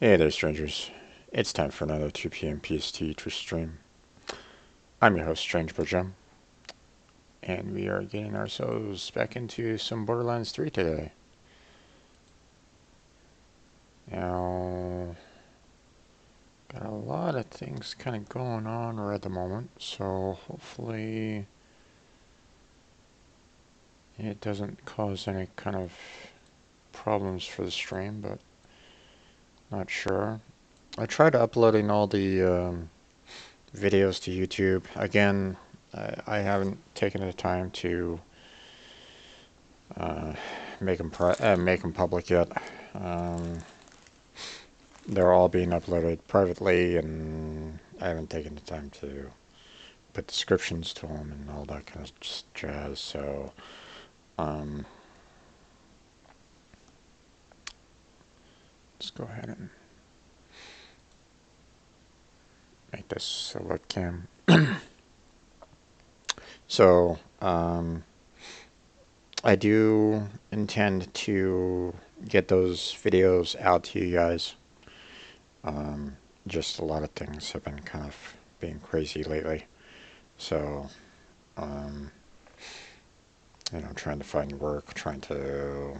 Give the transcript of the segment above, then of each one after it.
Hey there, strangers. It's time for another 2 p.m. PST Twitch stream. I'm your host, Strange Jim, and we are getting ourselves back into some Borderlands 3 today. Now, got a lot of things kind of going on right at the moment, so hopefully it doesn't cause any kind of problems for the stream, but not sure. I tried uploading all the videos to YouTube. Again, I haven't taken the time to uh, make them public yet. Um, they're all being uploaded privately, and I haven't taken the time to put descriptions to them and all that kind of jazz. So, um, let's go ahead and make this a webcam. So, I do intend to get those videos out to you guys. Um, just a lot of things have been kind of being crazy lately. So, um, trying to find work, trying to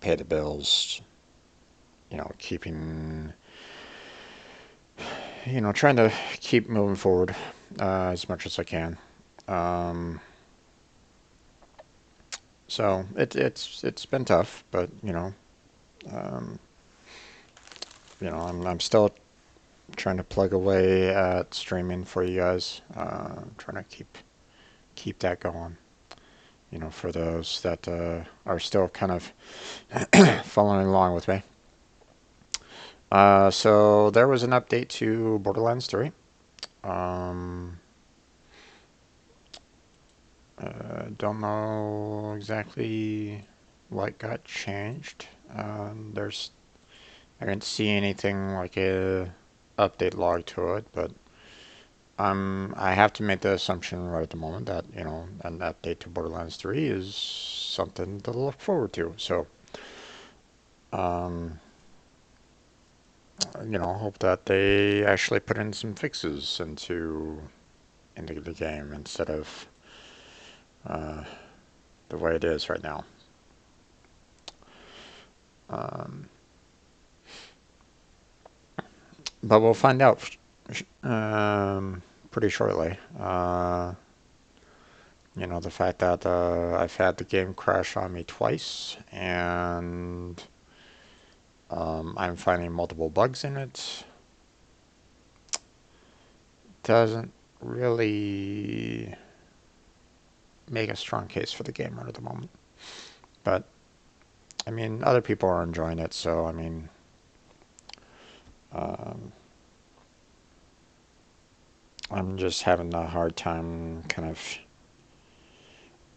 pay the bills, keeping, trying to keep moving forward as much as I can. Um, so it's been tough, but um, I'm still trying to plug away at streaming for you guys. Trying to keep that going. For those that are still kind of following along with me. So there was an update to Borderlands 3. Um, don't know exactly what got changed. There's I didn't see anything like a update log to it, but I have to make the assumption right at the moment that an update to Borderlands 3 is something to look forward to. So um, hope that they actually put in some fixes into the game instead of uh, the way it is right now. Um, but we'll find out pretty shortly. The fact that I've had the game crash on me twice, and I'm finding multiple bugs in it, doesn't really make a strong case for the game right at the moment. But, I mean, other people are enjoying it, so, I mean, um, I'm just having a hard time kind of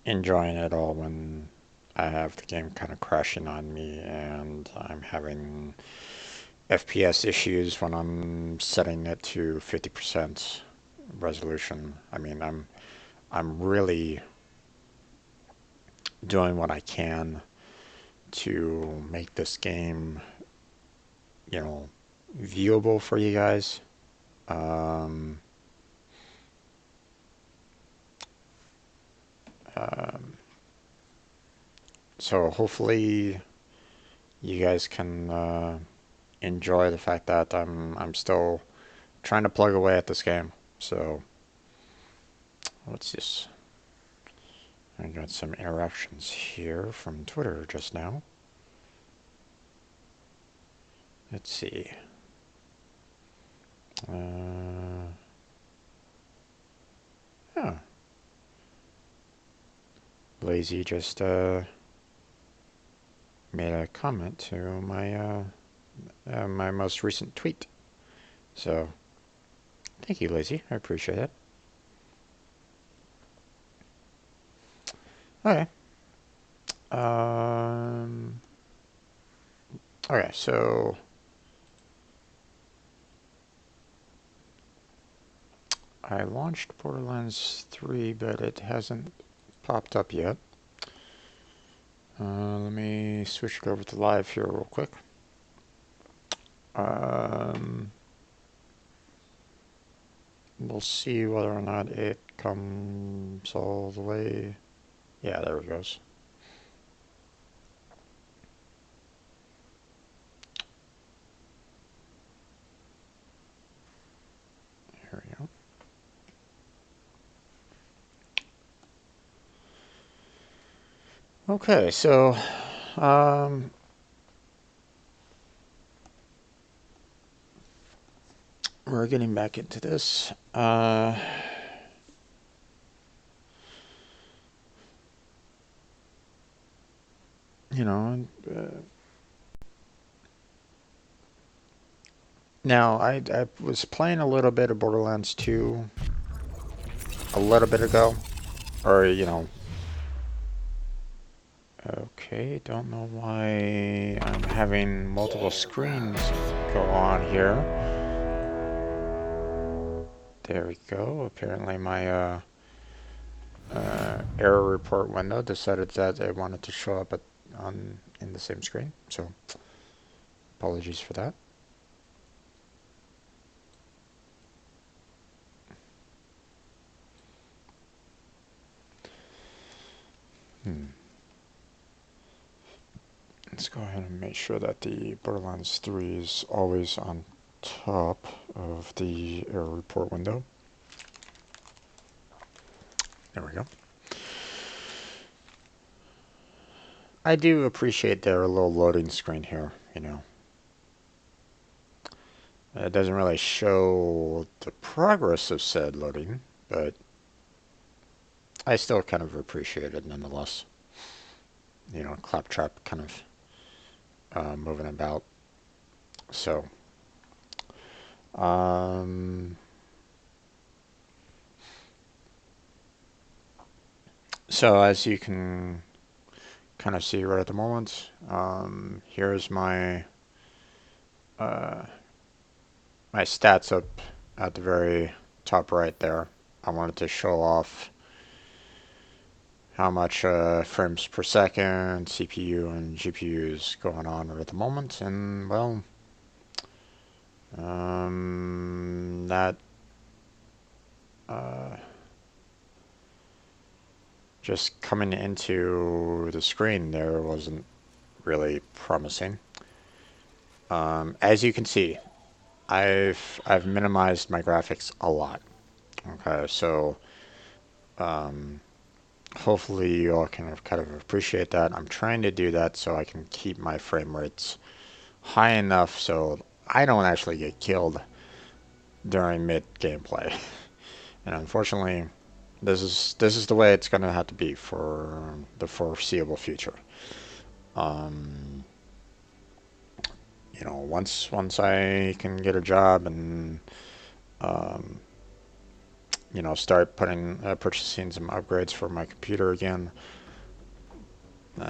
enjoying it all when I have the game kind of crashing on me and I'm having FPS issues when I'm setting it to 50% resolution. I mean, I'm really doing what I can to make this game, you know, viewable for you guys. Um, um, so hopefully you guys can enjoy the fact that I'm still trying to plug away at this game. So what's this? I got some interactions here from Twitter just now. Let's see. Oh, Lazy just made a comment to my most recent tweet. So thank you, Lazy. I appreciate it. Okay. Um. Okay. So I launched Borderlands 3, but it hasn't popped up yet. Let me switch it over to live here real quick. We'll see whether or not it comes all the way. Yeah, there it goes. Here we go. Okay, so we're getting back into this. You know, now I was playing a little bit of Borderlands 2 a little bit ago, or okay, don't know why I'm having multiple screens go on here. There we go. Apparently my error report window decided that it wanted to show up in the same screen, so apologies for that. Let's go ahead and make sure that the Borderlands 3 is always on top of the error report window. There we go. I do appreciate their little loading screen here, you know. It doesn't really show the progress of said loading, but I still kind of appreciate it nonetheless. You know, Claptrap kind of moving about. So, so as you can kind of see right at the moment, here's my my stats up at the very top right there. I wanted to show off how much frames per second, CPU and GPU is going on right at the moment, and well, that just coming into the screen there wasn't really promising. As you can see, I've minimized my graphics a lot. Okay, so hopefully you all can kind of appreciate that. I'm trying to do that so I can keep my frame rates high enough so I don't actually get killed during mid gameplay. And unfortunately, this is the way it's gonna have to be for the foreseeable future. You know, once I can get a job and you know, start purchasing some upgrades for my computer again,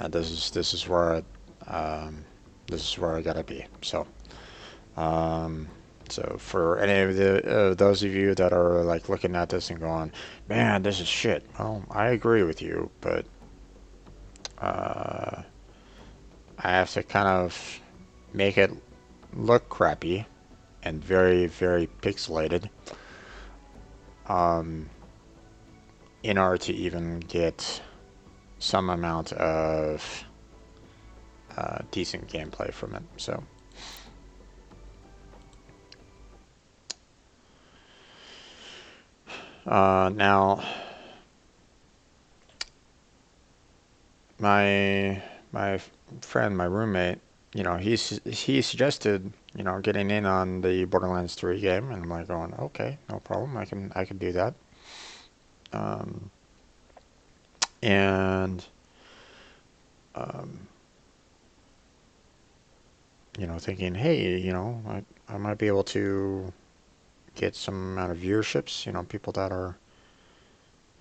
this is where this is where I gotta be. So so for any of the those of you that are like looking at this and going, man, this is shit. Well, I agree with you, but I have to kind of make it look crappy and very, very pixelated in order to even get some amount of decent gameplay from it. So now my friend, my roommate, you know, he suggested, you know, getting in on the Borderlands 3 game, and I'm like going, okay, no problem, I can do that. And you know, thinking, hey, you know, I might be able to get some amount of viewerships, you know, people that are,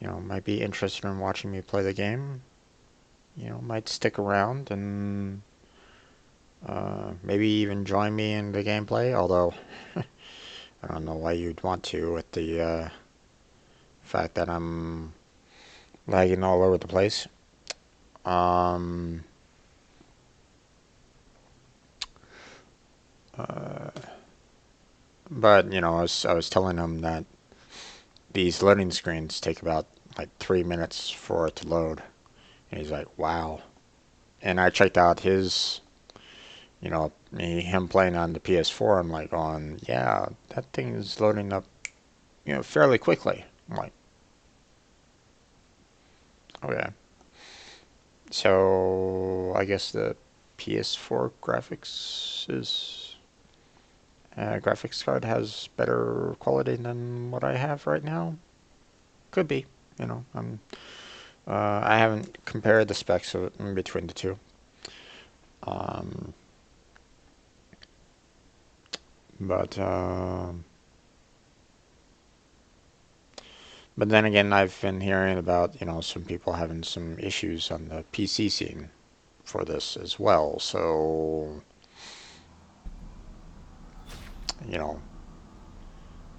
you know, might be interested in watching me play the game, you know, might stick around and maybe even join me in the gameplay, although I don't know why you'd want to with the fact that I'm lagging all over the place. But you know, I was telling him that these loading screens take about like 3 minutes for it to load, and he's like, "Wow." And I checked out his, him playing on the PS4. I'm like, "On, yeah, that thing is loading up, fairly quickly." I'm like, "Okay." So I guess the PS4 graphics card has better quality than what I have right now. Could be, you know. I haven't compared the specs in between the two. Um, but but then again, I've been hearing about some people having some issues on the PC scene for this as well. So you know,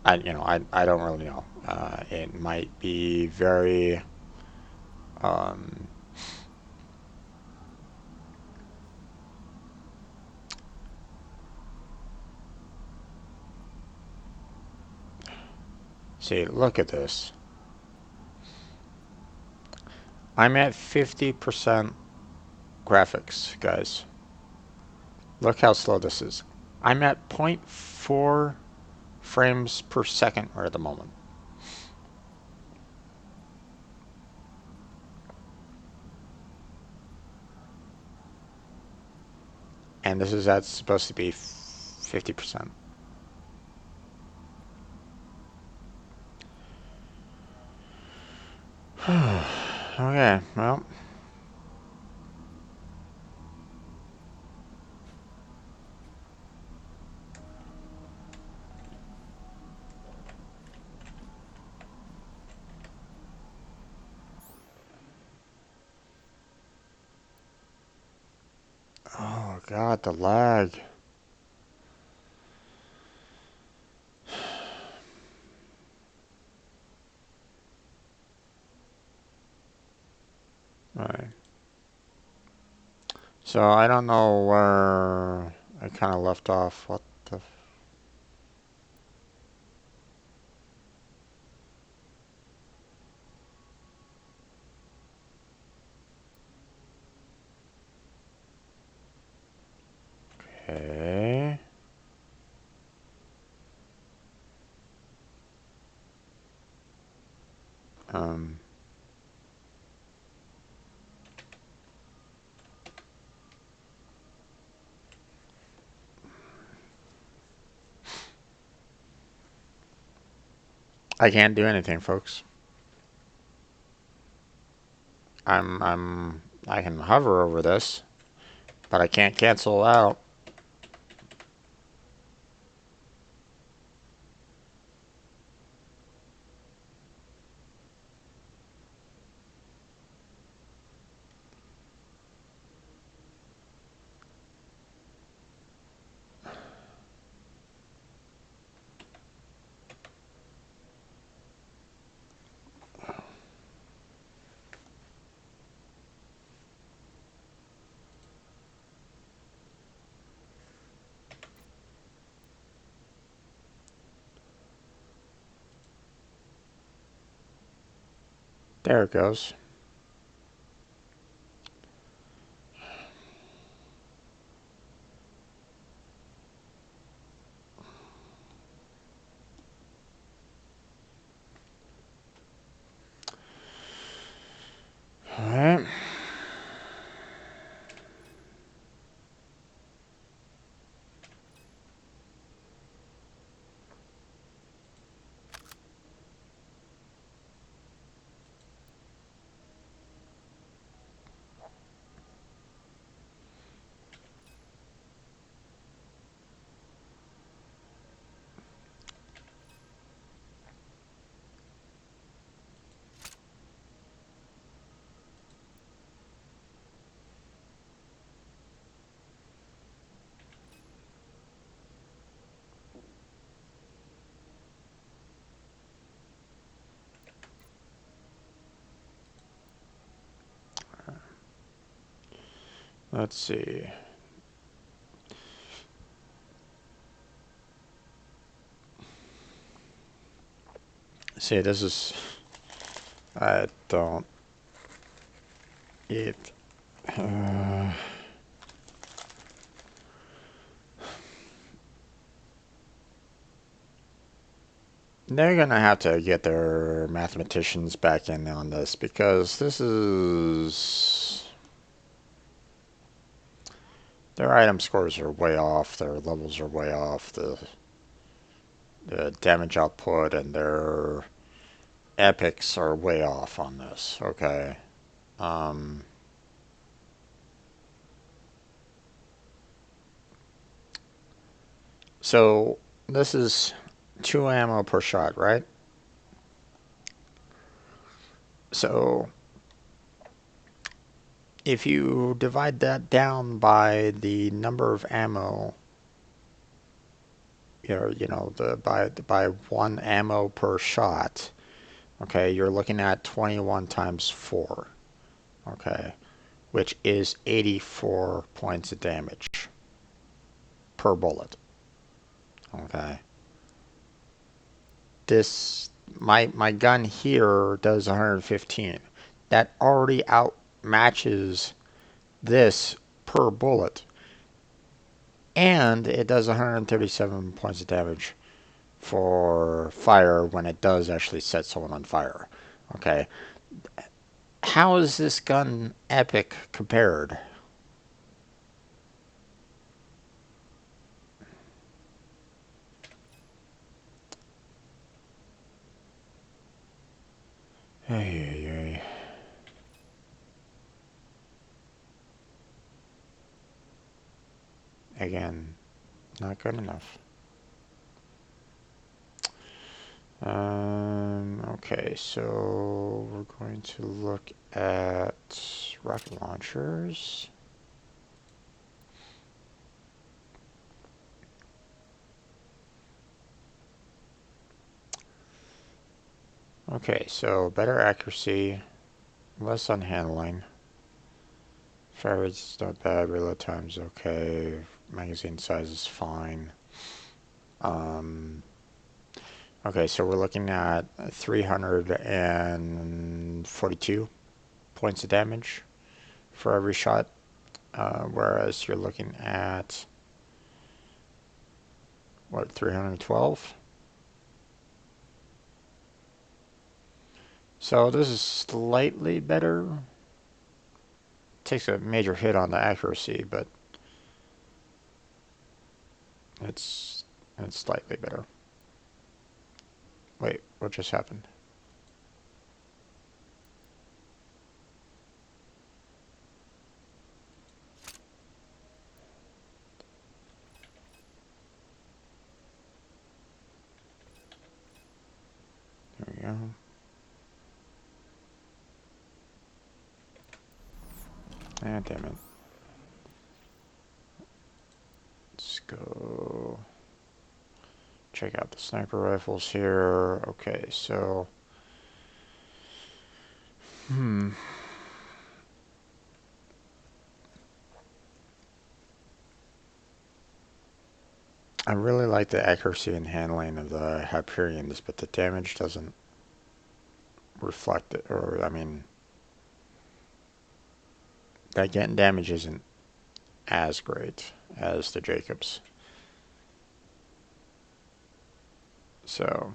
I don't really know. It might be very um, see. Look at this. I'm at 50% graphics, guys. Look how slow this is. I'm at zero point 0.4 frames per second right at the moment. And that's supposed to be 50%. Okay, well, oh god, the lag. Alright. So I don't know where I kind of left off. What the? Okay. Um. I can't do anything, folks. I can hover over this, but I can't cancel out. There it goes. Alright. Let's see. See, this is... I don't... It... they're gonna have to get their mathematicians back in on this, because this is... Their item scores are way off, their levels are way off, the damage output and their epics are way off on this, okay? So this is 2 ammo per shot, right? So if you divide that down by the number of ammo, by 1 ammo per shot, okay, you're looking at 21 times 4, okay, which is 84 points of damage per bullet, okay. This, my gun here does 115. That already outmatches this per bullet, and it does 137 points of damage for fire when it does actually set someone on fire. Okay, how is this gun epic compared? Hey, hey, hey. Again, not good enough. Okay, so we're going to look at rocket launchers. Okay, so better accuracy, less on handling. Fire rate's not bad, reload time's okay, magazine size is fine. Okay, so we're looking at 342 points of damage for every shot, whereas you're looking at, what, 312? So this is slightly better. Takes a major hit on the accuracy, but it's slightly better. Wait, what just happened? There we go. Ah, damn it. Let's go check out the sniper rifles here. Okay, so... I really like the accuracy and handling of the Hyperions, but the damage doesn't reflect it, or, I mean... That getting damage isn't as great as the Jacobs. So...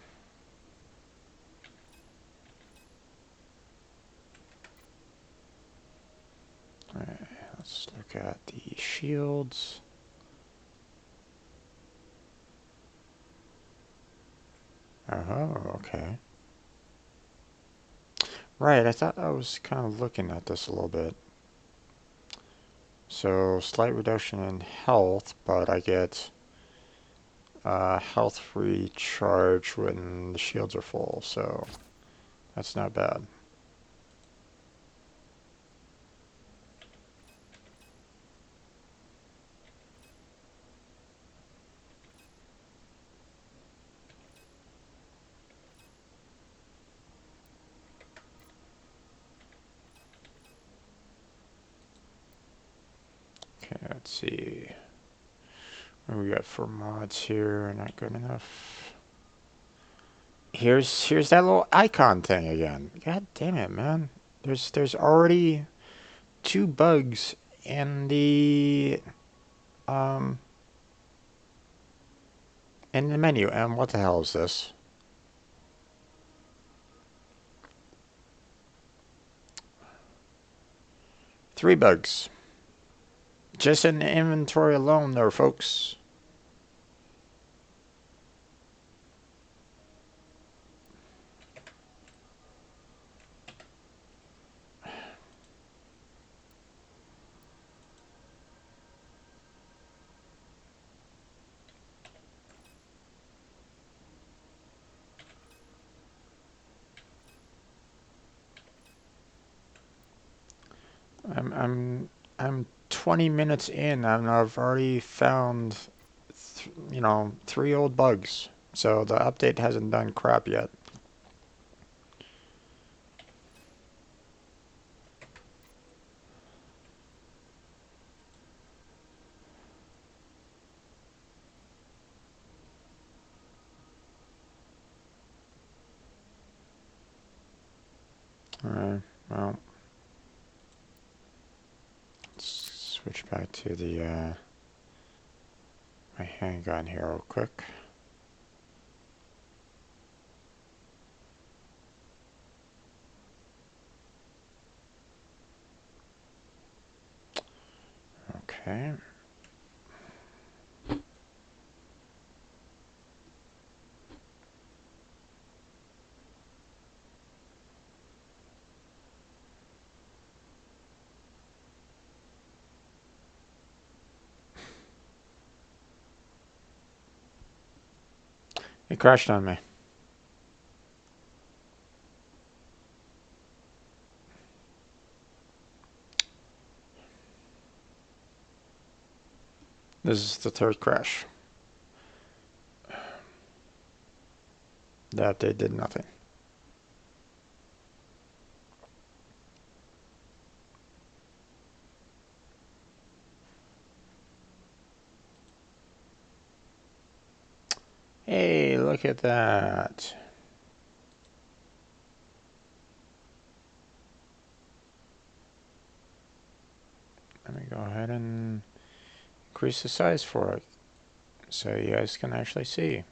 Alright, let's look at the shields. Oh, okay. Right, I thought I was kind of looking at this a little bit. So, slight reduction in health, but I get health recharge when the shields are full, so that's not bad. Okay, let's see. What do we got for mods here? Not good enough. here's that little icon thing again. God damn it, man. There's already two bugs um in the menu, and what the hell is this? Three bugs. Just in the inventory alone there, folks. I'm 20 minutes in and I've already found three old bugs. So the update hasn't done crap yet. Alright, well, let's switch back to the my handgun here real quick. Okay. It crashed on me. This is the third crash. The update did nothing. Hey, look at that. Let me go ahead and increase the size for it so you guys can actually see.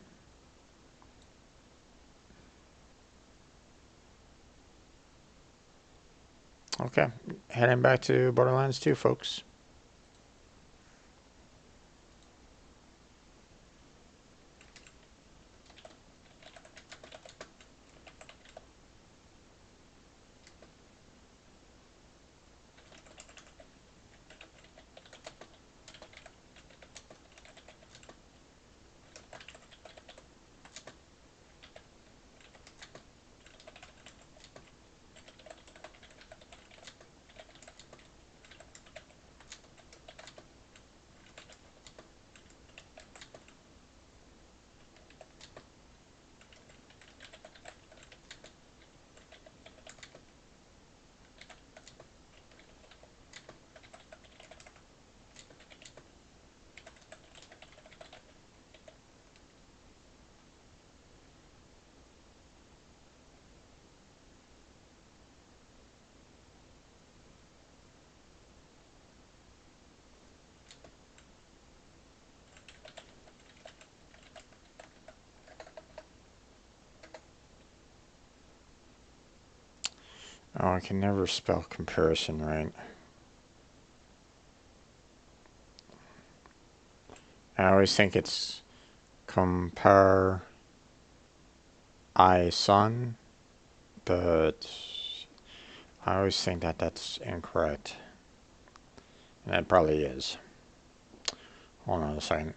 Okay, heading back to Borderlands 2, folks. Oh, I can never spell comparison right. I always think it's compare I son, but I always think that that's incorrect. And it probably is. Hold on a second.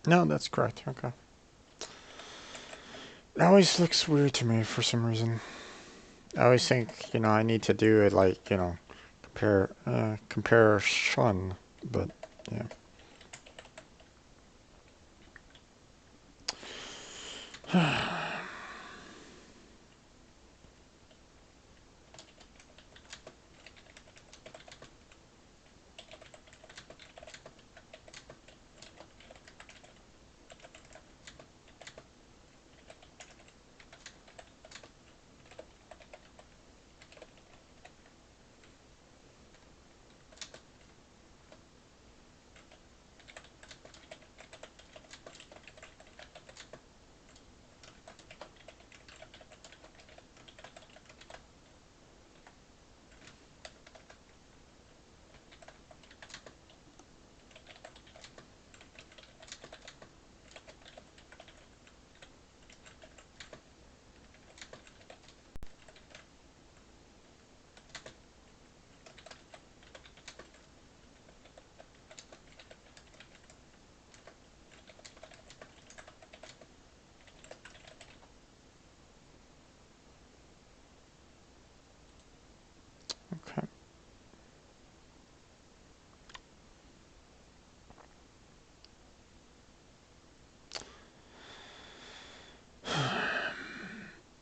No, that's correct. Okay. It always looks weird to me for some reason. I always think, I need to do it like, comparison, but yeah. Okay.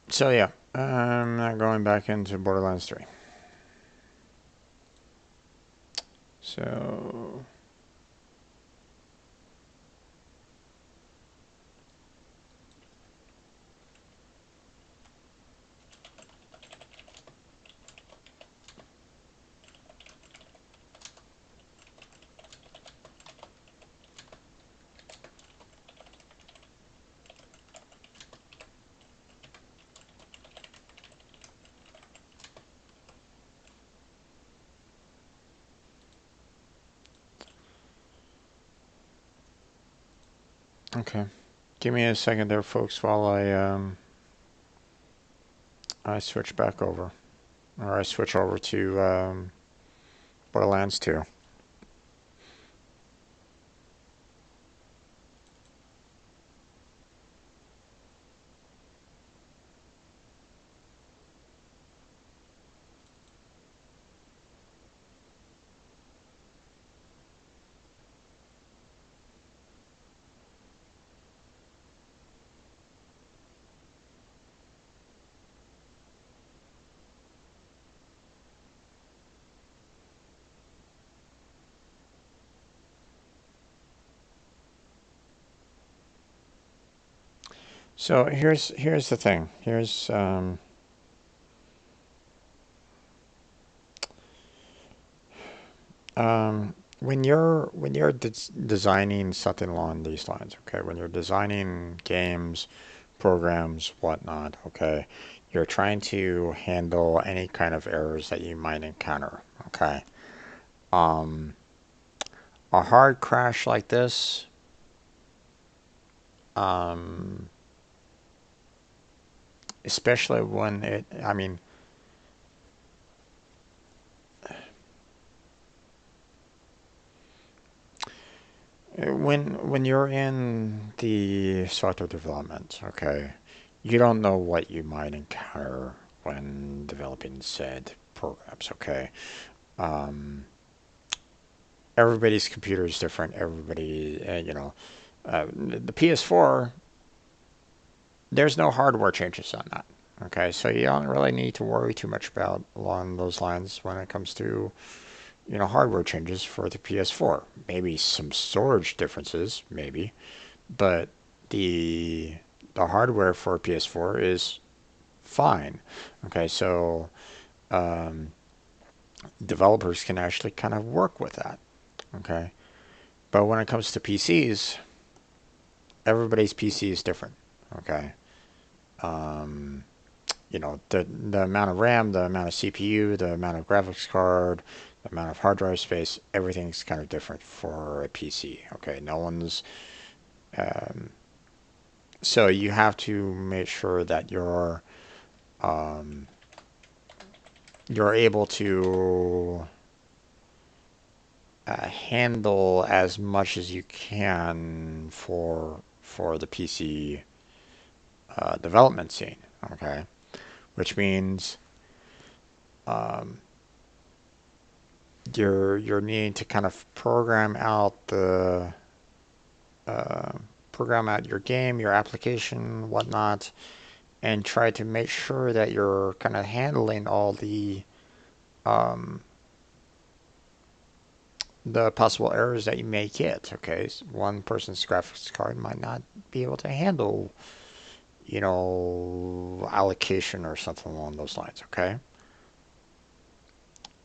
So yeah, I'm not going back into Borderlands 3. So okay, give me a second there, folks, while I switch back over, or I switch over to Borderlands 2. So here's the thing. Here's when you're designing something along these lines, okay, when you're designing games, programs, whatnot, okay, you're trying to handle any kind of errors that you might encounter, okay. Um, a hard crash like this, um, especially when I mean, when you're in the software development, okay, you don't know what you might encounter when developing said programs, okay. Um, everybody's computer is different. Everybody, the PS4, there's no hardware changes on that. Okay, so you don't really need to worry too much about along those lines when it comes to hardware changes for the PS4. Maybe some storage differences, maybe, but the the hardware for PS4 is fine. Okay, so um, developers can actually kind of work with that. Okay, but when it comes to PCs, everybody's PC is different. Okay, um, the amount of RAM, the amount of CPU, the amount of graphics card, the amount of hard drive space, everything's kind of different for a PC. Okay, no one's um, so you have to make sure that um, you're able to handle as much as you can for the PC development scene. Okay, which means um, you're needing to kind of uh, program out your game, your application, whatnot, and try to make sure that you're kind of handling all um, the possible errors that you may get. Okay, so one person's graphics card might not be able to handle, allocation or something along those lines. Okay,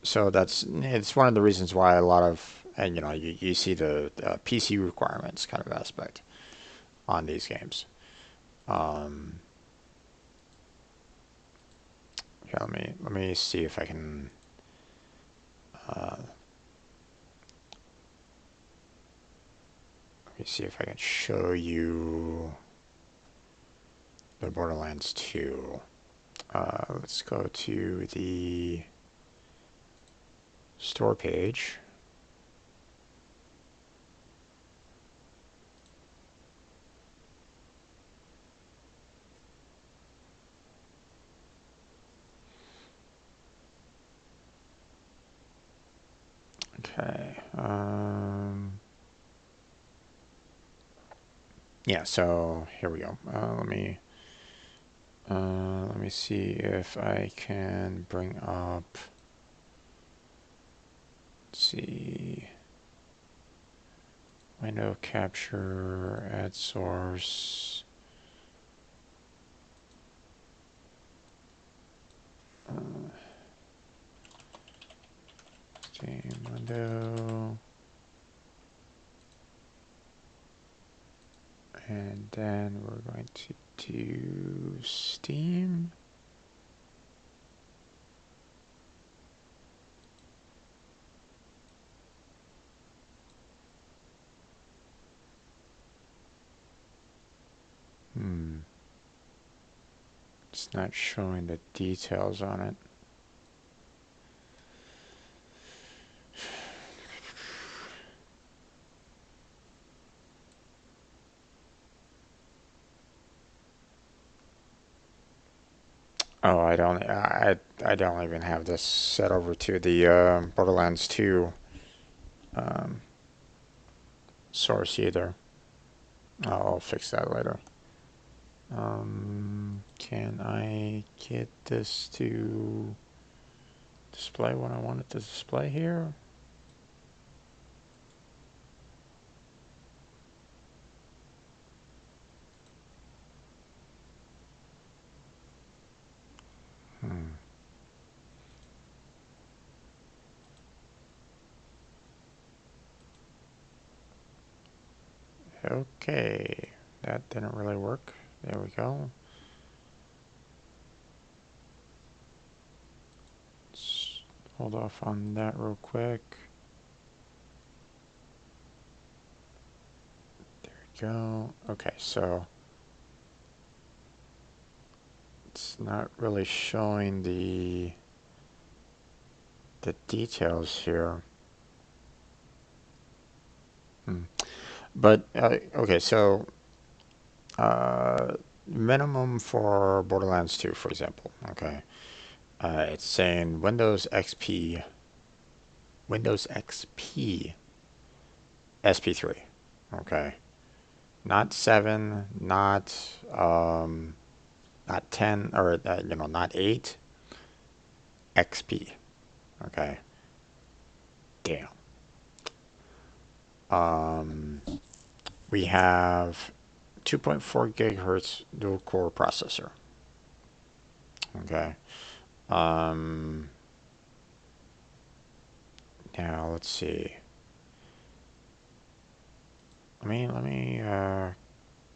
so it's one of the reasons why a lot of, and you see the PC requirements kind of aspect on these games. Um, here, let me see if I can. Uh, Let me see if I can show you the Borderlands 2. Let's go to the store page. Okay. Yeah. So here we go. Let me see if I can bring up. Let's see. Window capture, add source. Steam window. And then we're going to do Steam. It's not showing the details on it. Oh, I don't even have this set over to the Borderlands 2 um, source either. I'll fix that later. Can I get this to display what I want it to display here? Okay, that didn't really work. There we go. Let's hold off on that real quick. There we go. Okay, so it's not really showing the details here. But okay, so minimum for Borderlands 2, for example. Okay, it's saying Windows XP, SP3. Okay, not 7, not 10, or not 8. XP. Okay, damn. We have 2.4 gigahertz dual core processor. Okay. Um, Now let's see. Let me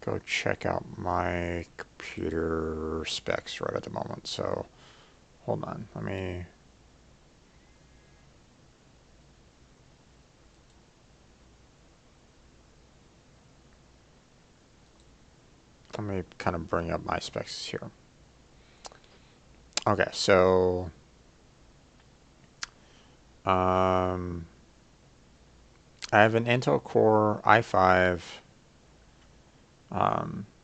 go check out my computer specs right at the moment. So hold on. Let me kind of bring up my specs here. Okay, so I have an Intel Core i5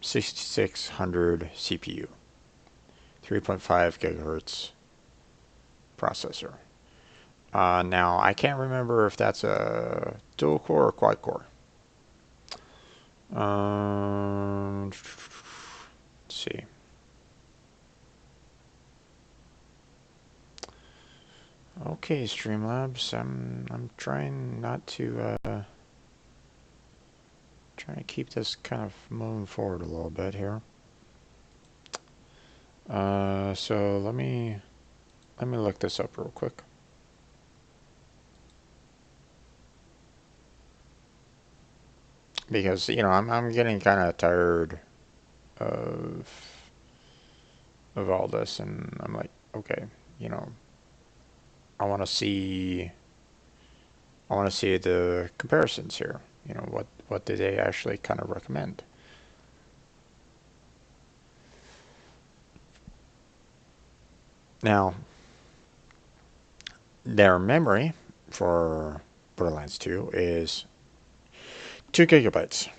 6600 CPU, 3.5 gigahertz processor. Now, I can't remember if that's a dual core or quad core. Let's see. Okay, Streamlabs. I'm trying not to trying to keep this kind of moving forward a little bit here. So let me look this up real quick. Because, you know, I'm getting kind of tired of all this, and I'm like, okay, you know, I want to see the comparisons here. You know, what do they actually kind of recommend? Now, their memory for Borderlands 2 is 2 gigabytes.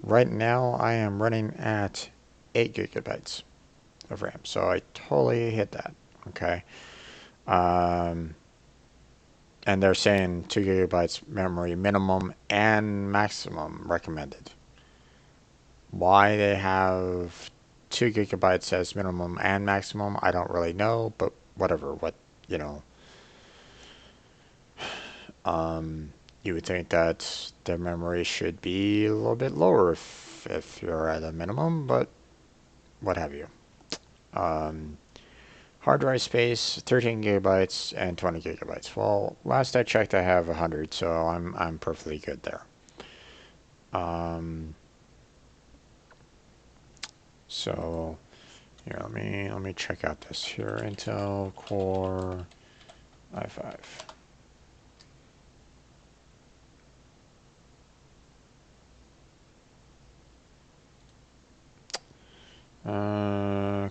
Right now, I am running at 8 gigabytes of RAM, so I totally hit that. Okay, um, and they're saying 2 gigabytes memory minimum and maximum recommended. Why they have 2 gigabytes as minimum and maximum, I don't really know, but whatever. What, you know, you would think that the memory should be a little bit lower if you're at a minimum, but what have you. Um, Hard drive space, 13 gigabytes and 20 gigabytes. Well, last I checked, I have 100, so I'm perfectly good there. Um, so here, let me check out this here. Intel Core i5.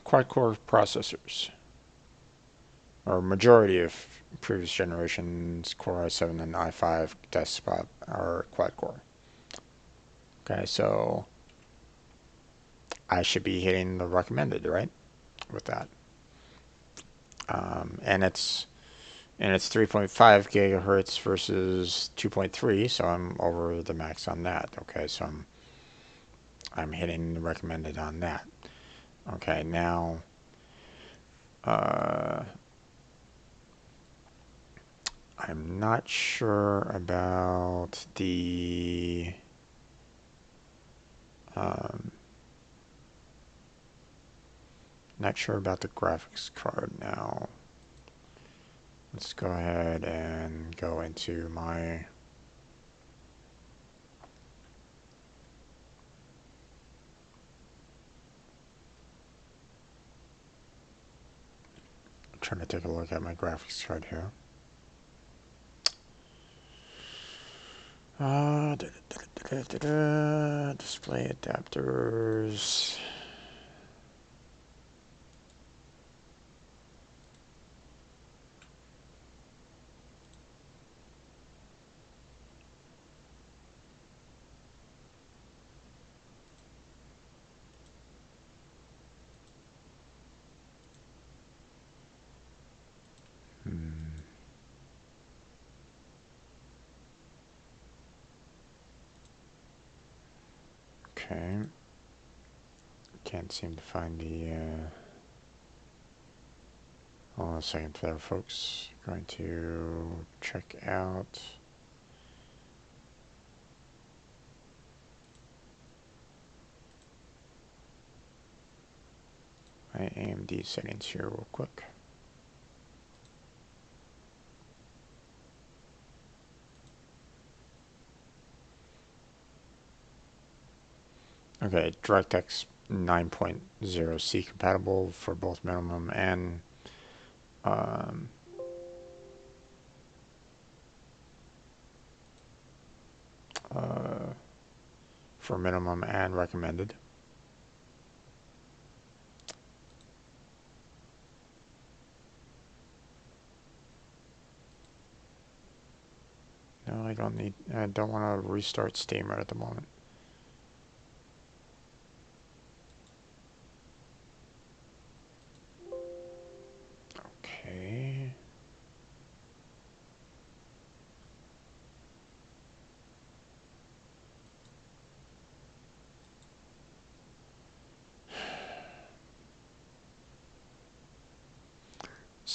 Quad-core processors, or majority of previous generations, Core i7 and i5 desktop are quad-core. Okay, so I should be hitting the recommended, right, with that. And it's 3.5 gigahertz versus 2.3, so I'm over the max on that. Okay, so I'm hitting the recommended on that. Okay, now I'm not sure about the not sure about the graphics card now. Let's go ahead and go into my I'm trying to take a look at my graphics card here. Display adapters. Okay. Can't seem to find the. Hold on a second there, folks. Going to check out. My AMD settings here, real quick. Okay, DirectX 9.0C compatible for both minimum and um, for minimum and recommended. No, I don't need. I don't want to restart Steam right at the moment. Okay.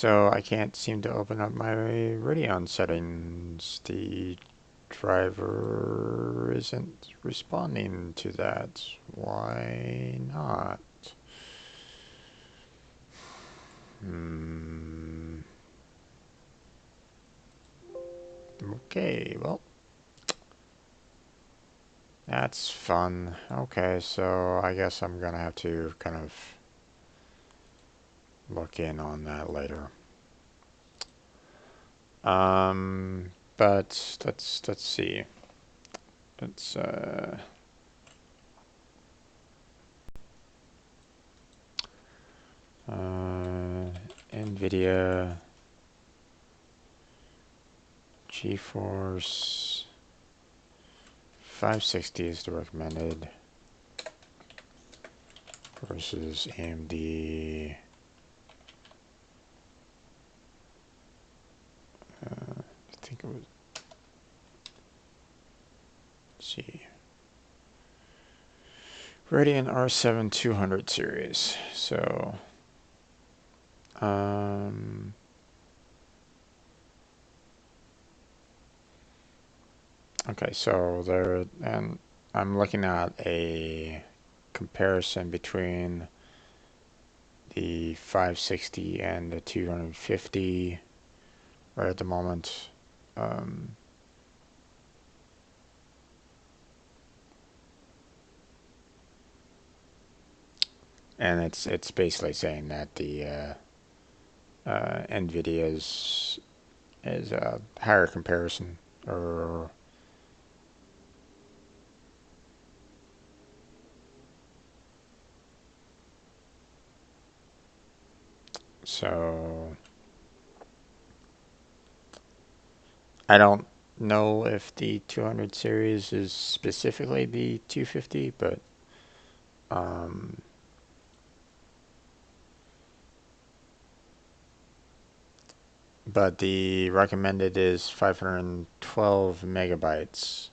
So I can't seem to open up my Radeon settings. The driver isn't responding to that. Why not? Okay, well, that's fun. Okay, so I guess I'm gonna have to kind of look in on that later. But let's see. Let's NVIDIA GeForce 560 is the recommended versus AMD. I think it was. Let's see. Radeon R7 200 series. So, okay, so there, and I'm looking at a comparison between the 560 and the 250 right at the moment. And it's basically saying that the NVIDIA is a higher comparison, or so. I don't know if the 200 series is specifically the 250, but the recommended is 512 megabytes.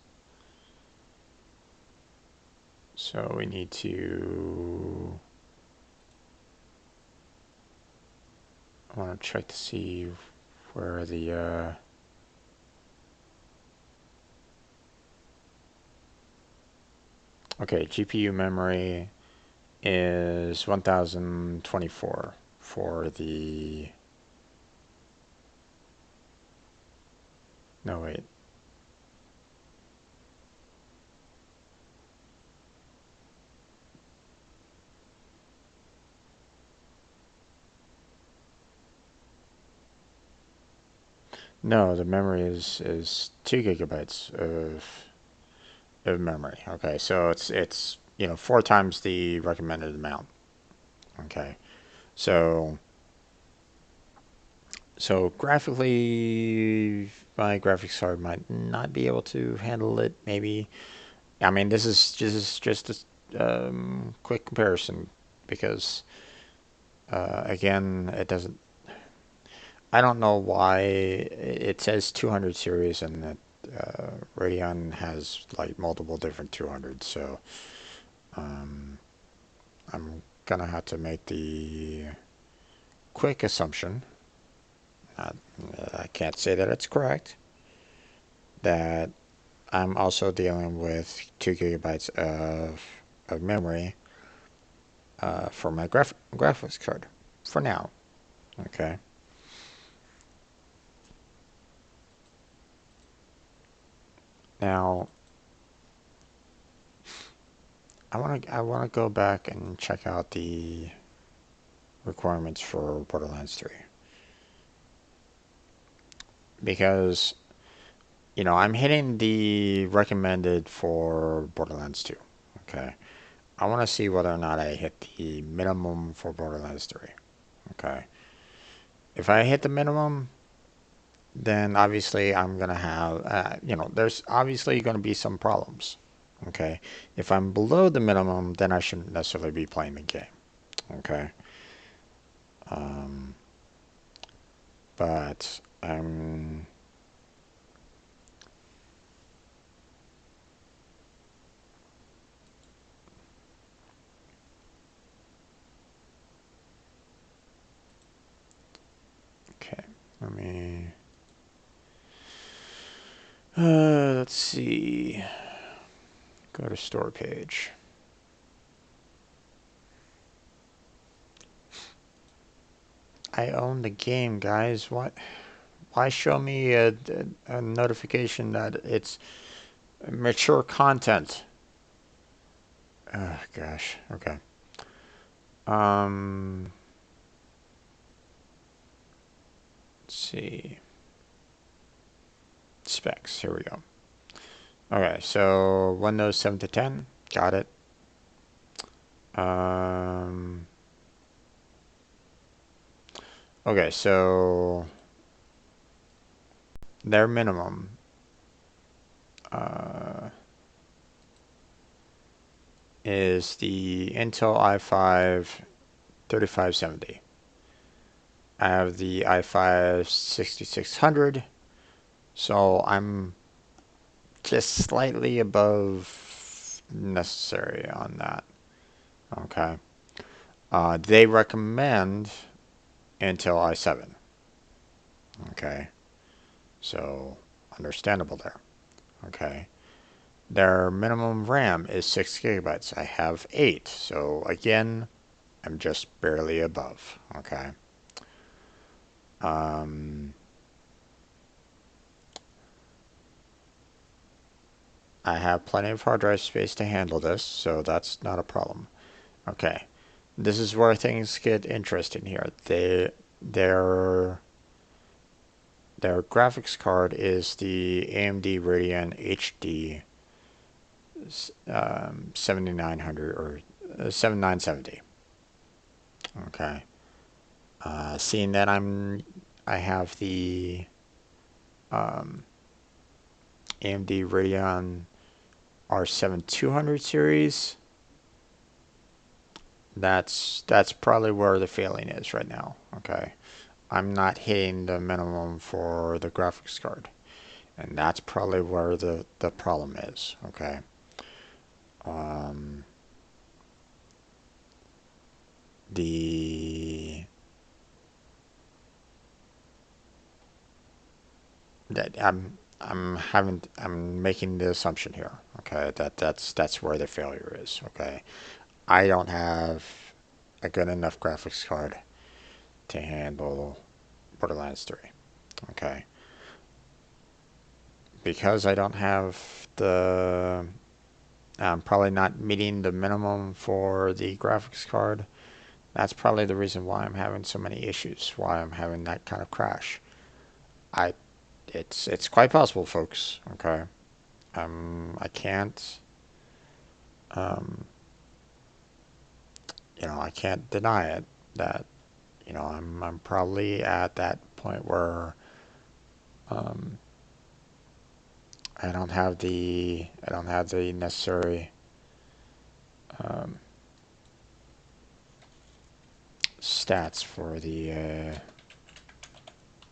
So we need to. I want to check to see where the. Okay, GPU memory is 1024 for the. No, wait. No, the memory is 2 gigabytes of memory. Okay, so it's 4 times the recommended amount. Okay, so graphically, my graphics card might not be able to handle it. Maybe. I mean, this is just a quick comparison because again, it doesn't. I don't know why it says 200 series and that Radeon has like multiple different 200s. So I'm gonna have to make the quick assumption. I can't say that it's correct. That I'm also dealing with 2 gigabytes of memory for my graphics card for now. Okay. Now I want to go back and check out the requirements for Borderlands 3 because I'm hitting the recommended for Borderlands 2. Okay. I want to see whether or not I hit the minimum for Borderlands 3. Okay. If I hit the minimum, then obviously I'm going to have, there's obviously going to be some problems. Okay. If I'm below the minimum, then I shouldn't necessarily be playing the game. Okay. But Let's see. Go to store page. I own the game, guys. What? Why show me a notification that it's mature content? Oh, gosh. Okay. Let's see. Specs. Here we go. Okay, so Windows 7 to 10. Got it. Okay, so their minimum is the Intel i5 3570. I have the i5 6600, so I'm just slightly above necessary on that. Okay. They recommend Intel i7. Okay. So understandable there. Okay. Their minimum RAM is 6 gigabytes. I have 8. So again, I'm just barely above. Okay. I have plenty of hard drive space to handle this, so that's not a problem. Okay. This is where things get interesting here. Their graphics card is the AMD Radeon HD 7900 or 7970. Okay. Seeing that I have the AMD Radeon R7 200 series, that's probably where the failing is right now. Okay. I'm not hitting the minimum for the graphics card. And that's probably where the problem is. Okay. The that I'm making the assumption here. Okay, that's where the failure is. Okay, I don't have a good enough graphics card to handle Borderlands 3. Okay, because I don't have the I'm probably not meeting the minimum for the graphics card. That's probably the reason why I'm having so many issues, why I'm having that kind of crash. I it's quite possible, folks. Okay. I can't I can't deny it that I'm probably at that point where I don't have the necessary stats for the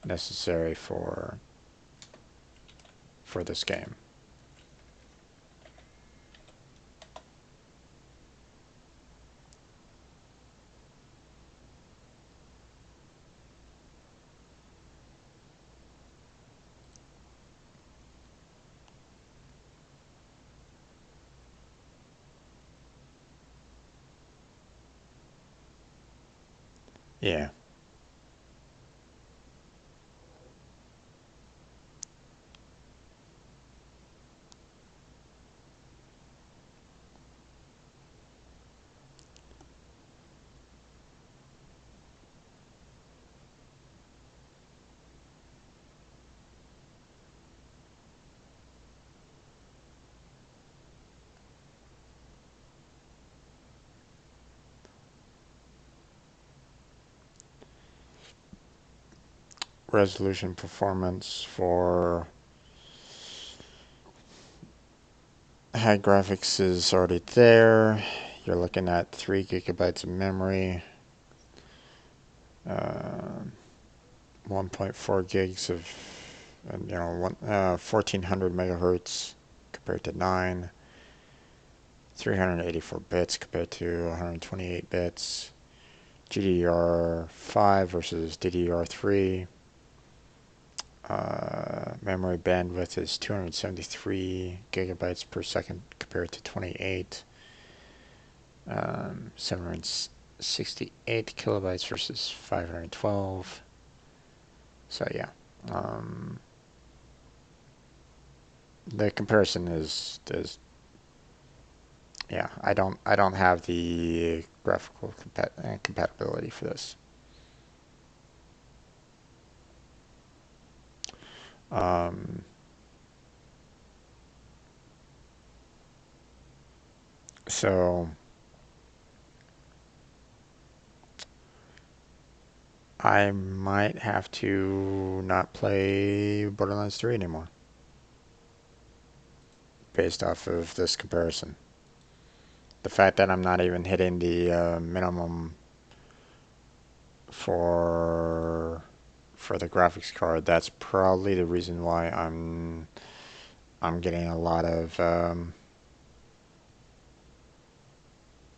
necessary for this game. Yeah. Resolution performance for high graphics is already there. You're looking at 3 gigabytes of memory, 1.4 gigs of 1400 megahertz compared to 9, 384 bits compared to 128 bits, GDDR5 versus DDR3, Memory bandwidth is 273 gigabytes per second compared to 28. 768 kilobytes versus 512. So yeah, the comparison is yeah. I don't have the graphical compatibility for this. Um, so I might have to not play Borderlands 3 anymore based off of this comparison. The fact that I'm not even hitting the minimum for the graphics card, that's probably the reason why I'm getting a lot of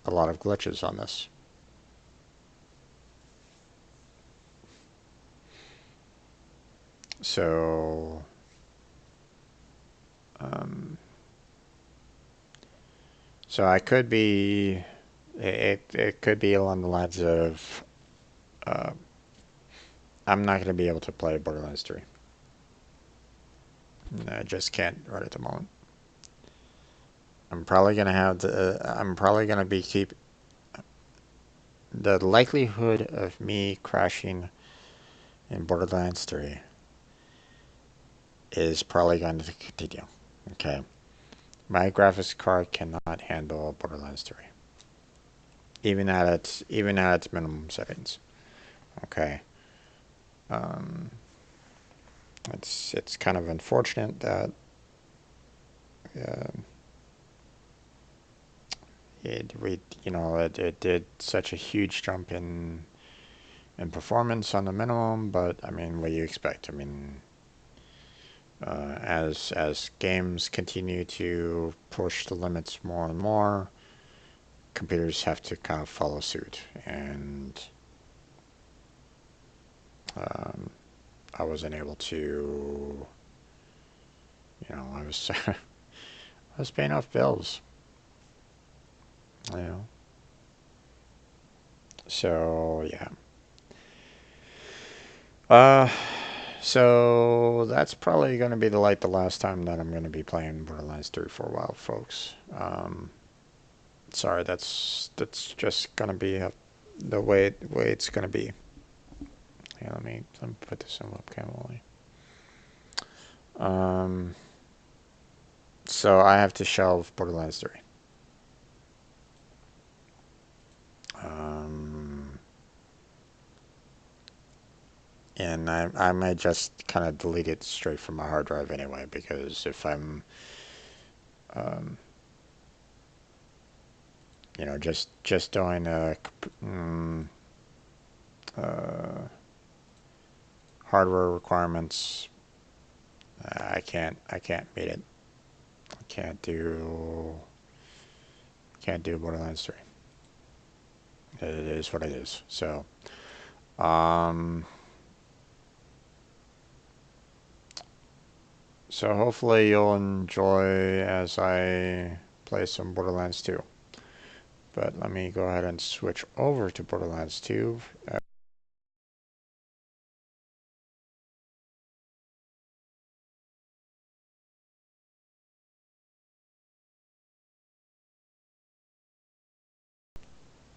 glitches on this. So um, so I could be it could be along the lines of uh, I'm not going to be able to play Borderlands 3. I just can't right at the moment. I'm probably gonna be keep the likelihood of me crashing in Borderlands 3 is probably going to continue. Okay. My graphics card cannot handle Borderlands 3. Even at its minimum settings. Okay. Um, it's kind of unfortunate that uh, it did such a huge jump in performance on the minimum, but I mean, what do you expect? I mean, as games continue to push the limits more and more, computers have to kind of follow suit. And um, I wasn't able to, I was I was paying off bills, you know. So yeah. Uh, so that's probably going to be the last time that I'm going to be playing Borderlands 3 for a while, folks. Sorry, that's just going to be the way it's going to be. Yeah, let me put this in webcam only. Um, so I have to shelve Borderlands 3. Um, and I might just kind of delete it straight from my hard drive anyway, because if I'm, um, just doing uh, hardware requirements, I can't meet it. I can't do Borderlands 3. It is what it is. So, um, so hopefully you'll enjoy as I play some Borderlands 2. But let me go ahead and switch over to Borderlands 2.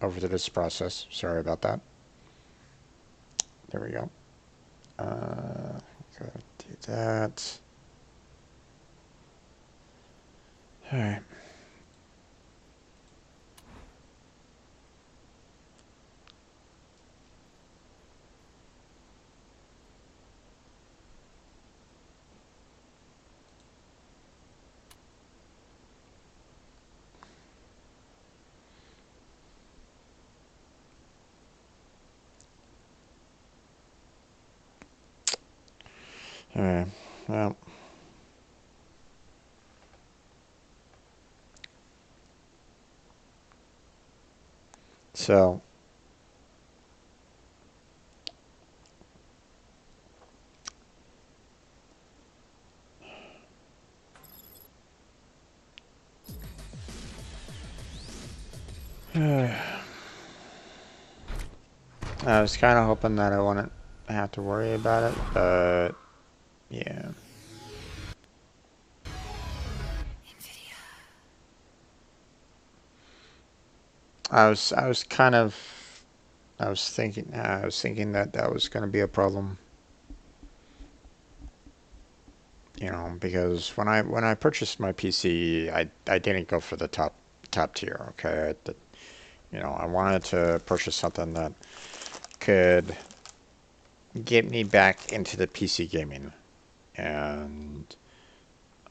Over to this process. Sorry about that. There we go. Go do that. All right. All right. Well, so I was kind of hoping that I wouldn't have to worry about it, but yeah. I was thinking that that was going to be a problem, you know, because when I purchased my PC, I didn't go for the top tier. Okay, you know, I wanted to purchase something that could get me back into the PC gaming, and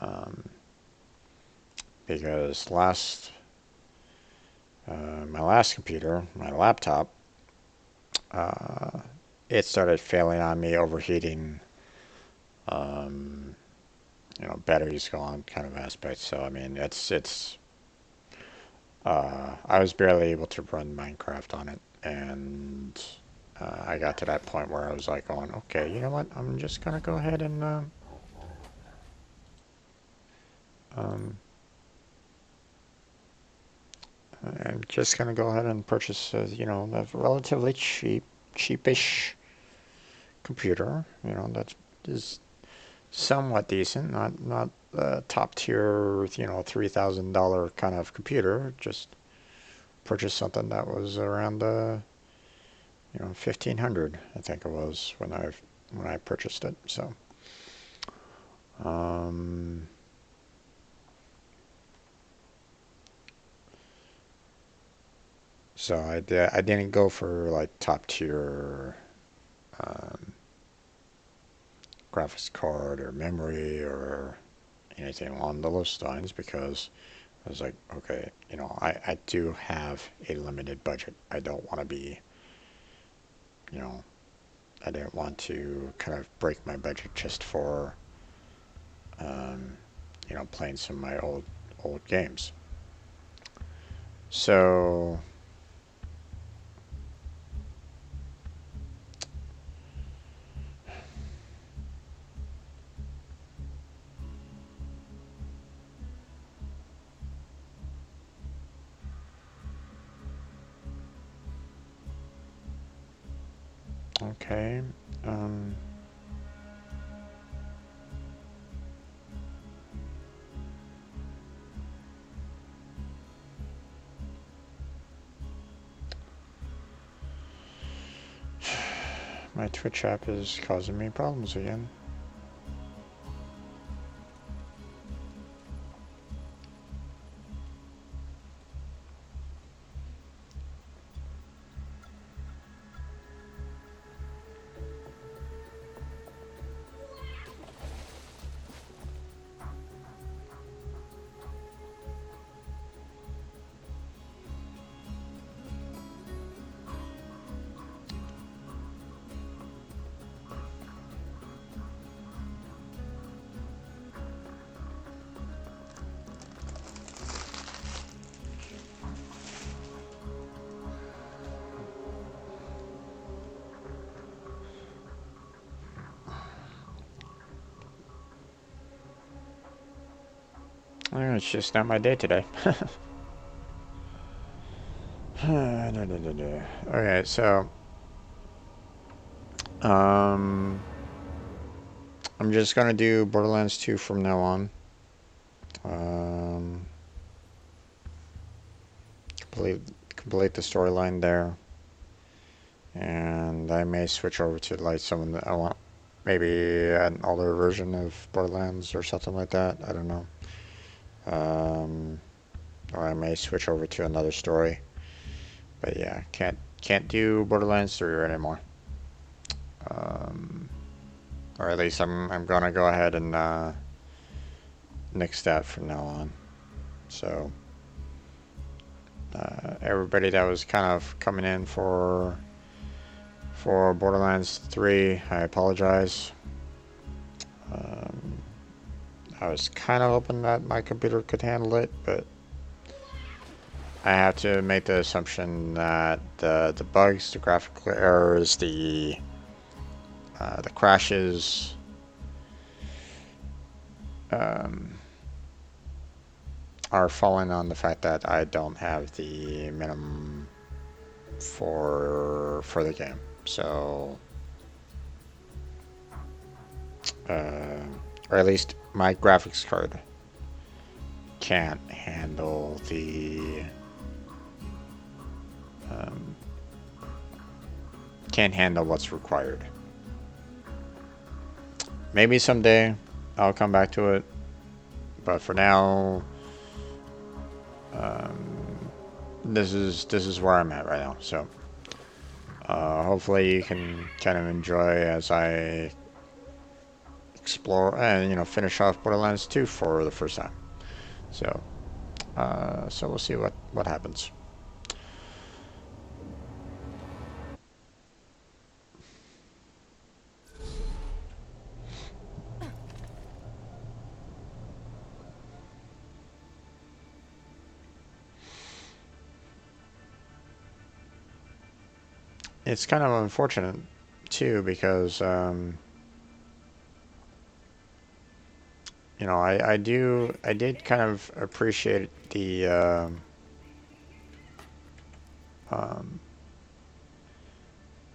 um, because my last computer, my laptop, uh, it started failing on me, overheating, um, you know, batteries gone kind of aspect. So I mean, I was barely able to run Minecraft on it, and I got to that point where I was like, going, okay, you know what? I'm just gonna go ahead and um, I'm just gonna go ahead and purchase, you know, a relatively cheapish computer. You know, that is somewhat decent, not top tier, you know, $3,000 kind of computer. Just purchase something that was around you know, 1,500, I think it was when I purchased it. Um, so I didn't go for like top tier um, graphics card or memory or anything along those lines because I was like, okay, you know, I do have a limited budget. I don't want to be, you know, I didn't want to kind of break my budget just for, um, you know, playing some of my old games. So okay, um, my Twitch app is causing me problems again. It's just not my day today. Okay, so um, I'm just gonna do Borderlands 2 from now on. Um, complete complete the storyline there, and I may switch over to like someone that I want, maybe an older version of Borderlands or something like that. I don't know. Um, or I may switch over to another story. But yeah, can't do Borderlands 3 anymore. Um, or at least I'm gonna go ahead and nix that from now on. So everybody that was kind of coming in for Borderlands 3, I apologize. Um, I was kind of hoping that my computer could handle it, but I have to make the assumption that the bugs, the graphical errors, the crashes, um, are falling on the fact that I don't have the minimum for the game. So, or at least my graphics card can't handle the can't handle what's required. Maybe someday I'll come back to it, but for now, this is where I'm at right now. So hopefully you can kind of enjoy as I explore and finish off Borderlands 2 for the first time. So so we'll see what happens. It's kind of unfortunate too because I did kind of appreciate the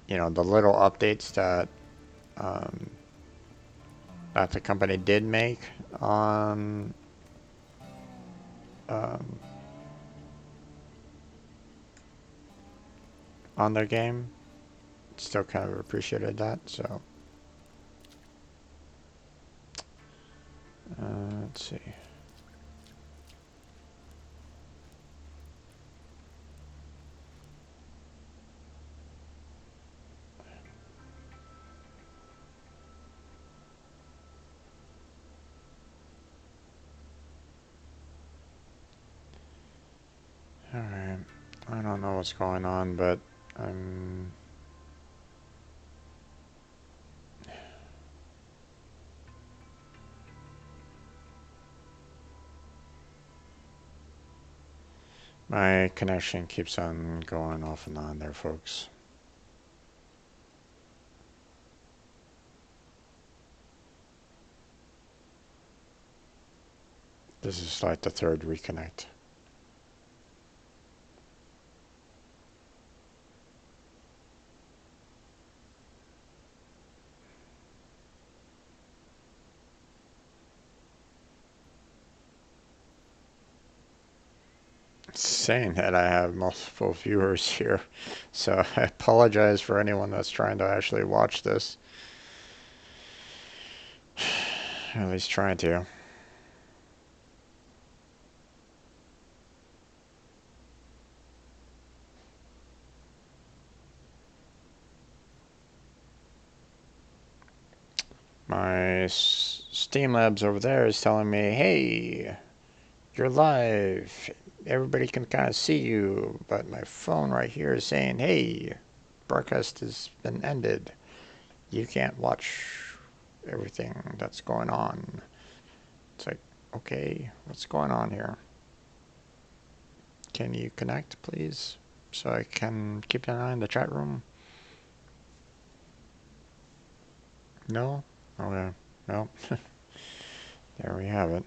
the little updates that the company did make on their game. Still kind of appreciated that. So let's see. Alright. I don't know what's going on, but my connection keeps on going off and on there, folks. This is like the third reconnect. Saying that I have multiple viewers here, so I apologize for anyone that's trying to actually watch this. At least trying to. My Steam Labs over there is telling me, hey, you're live. Everybody can kind of see you, but my phone right here is saying, hey, broadcast has been ended. You can't watch everything that's going on. It's like, okay, what's going on here? Can you connect, please, so I can keep an eye on the chat room? No? Okay. Well, there we have it.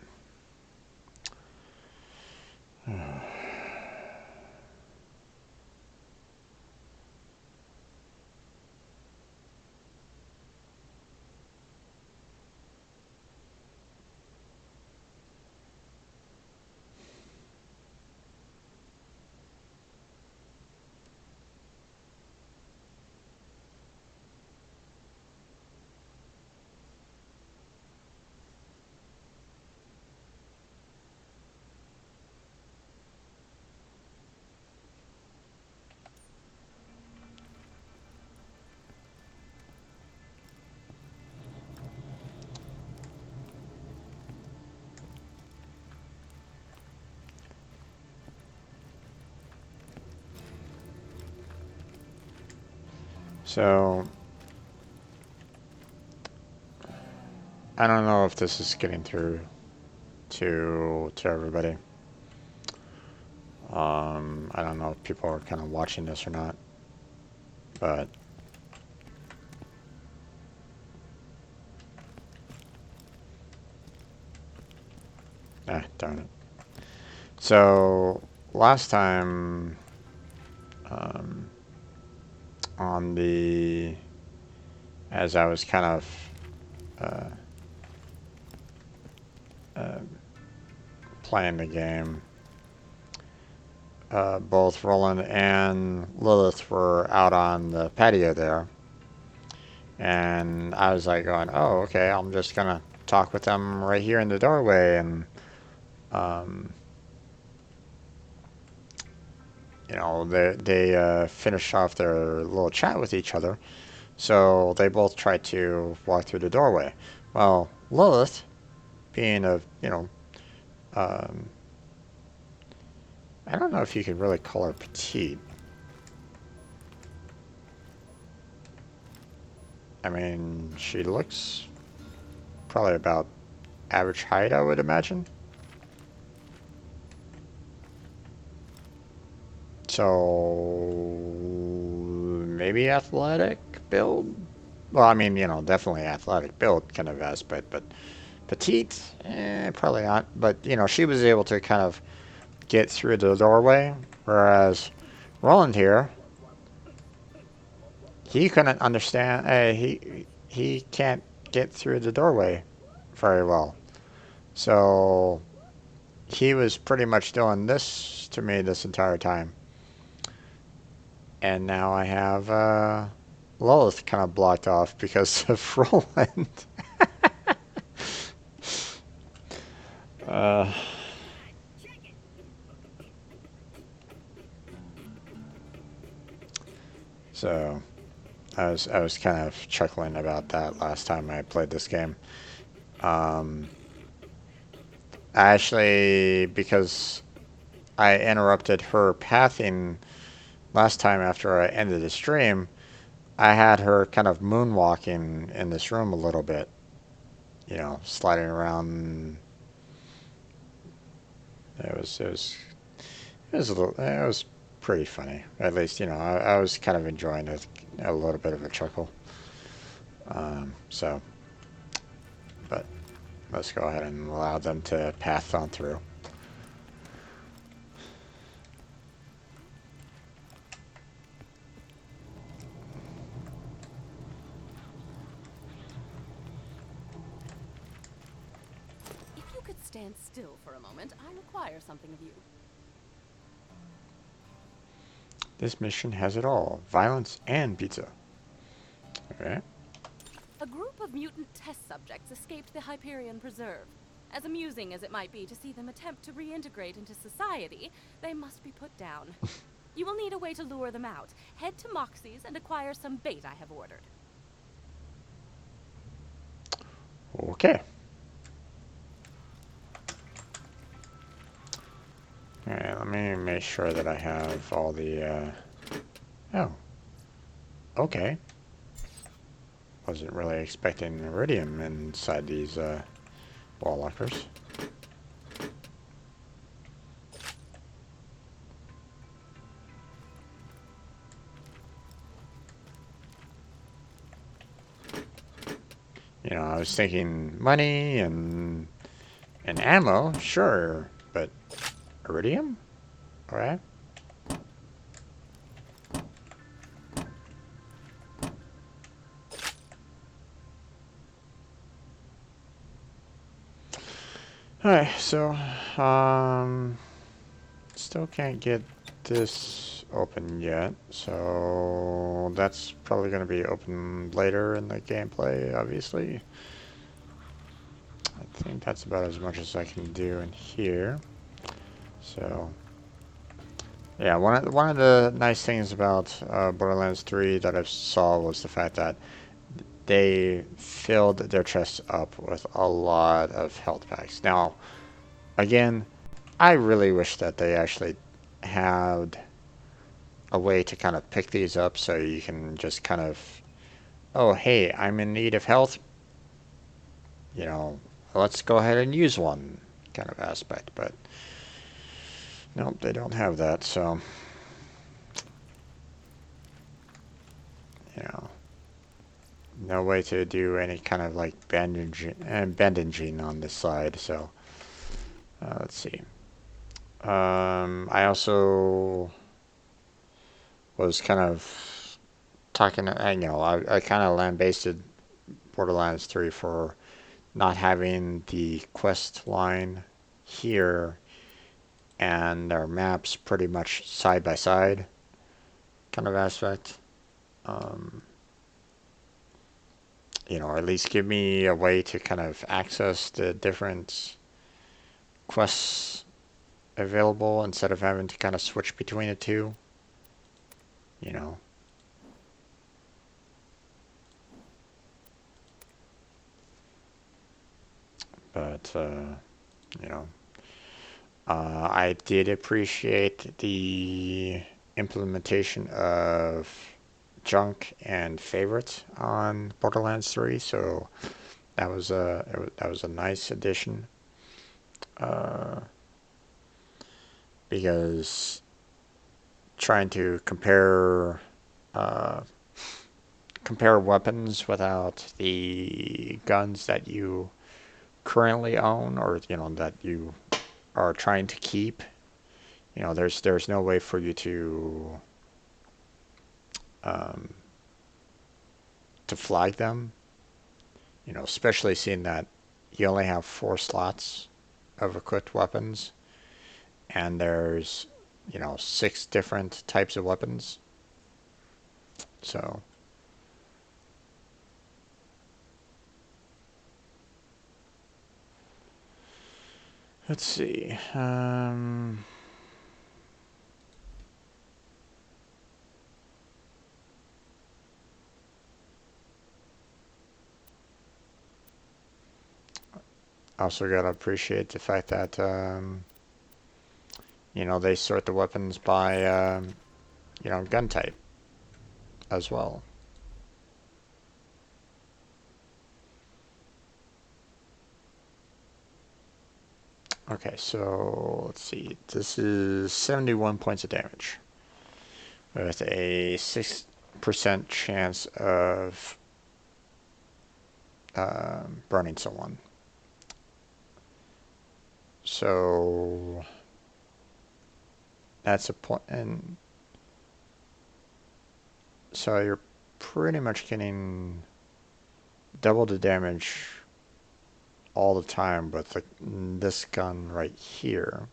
So, I don't know if this is getting through to everybody. I don't know if people are kind of watching this or not, but darn it. So last time on the, as I was kind of playing the game, both Roland and Lilith were out on the patio there. And I was like going, oh, okay, I'm just going to talk with them right here in the doorway. And, um, they finished off their little chat with each other. So they both tried to walk through the doorway. Well, Lilith, being a, um, I don't know if you could really call her petite. I mean, she looks probably about average height, I would imagine. So maybe athletic build. Well, I mean, definitely athletic build kind of aspect, but petite, probably not. But she was able to kind of get through the doorway, whereas Roland here, he couldn't understand. He can't get through the doorway very well. So he was pretty much doing this to me this entire time. And now I have Lilith kind of blocked off because of Roland. uh, so I was kind of chuckling about that last time I played this game. Um, Actually, because I interrupted her pathing last time after I ended the stream, I had her kind of moonwalking in this room a little bit, sliding around. It was pretty funny. At least, I was kind of enjoying it, a little bit of a chuckle. So, but let's go ahead and allow them to path on through. If you could stand still for a moment, I require something of you. This mission has it all: violence and pizza. Okay. A group of mutant test subjects escaped the Hyperion Preserve. As amusing as it might be to see them attempt to reintegrate into society, they must be put down. You will need a way to lure them out. Head to Moxie's and acquire some bait I have ordered. Okay. Alright, let me make sure that I have all the, Oh. Okay. Wasn't really expecting iridium inside these, wall lockers. I was thinking money and ammo, sure, but iridium? Alright. Alright, so, still can't get this open yet, so that's probably going to be open later in the gameplay, obviously. I think that's about as much as I can do in here. So, yeah, one of the nice things about Borderlands 3 that I saw was the fact that they filled their chests up with a lot of health packs. Now, again, I really wish that they actually had a way to kind of pick these up so you can just kind of, oh, hey, I'm in need of health, let's go ahead and use one kind of aspect. But nope, they don't have that, so, no way to do any kind of like bandaging on this side. So let's see. I also was kind of talking, I kind of lambasted Borderlands 3 for not having the quest line here and our maps pretty much side by side kind of aspect. Um, at least give me a way to kind of access the different quests available instead of having to kind of switch between the two, you know. But, you know, I did appreciate the implementation of junk and favorites on Borderlands 3, so that was a nice addition. Uh, because trying to uh, compare weapons without the guns that you currently own, or that you are trying to keep, there's no way for you um, to flag them. Especially seeing that you only have 4 slots of equipped weapons, and there's 6 different types of weapons. So let's see. Also gotta appreciate the fact that they sort the weapons by gun type as well. Okay, so let's see. This is 71 points of damage with a 6% chance of burning someone. So that's a point, and so you're pretty much getting double the damage all the time with this gun right here.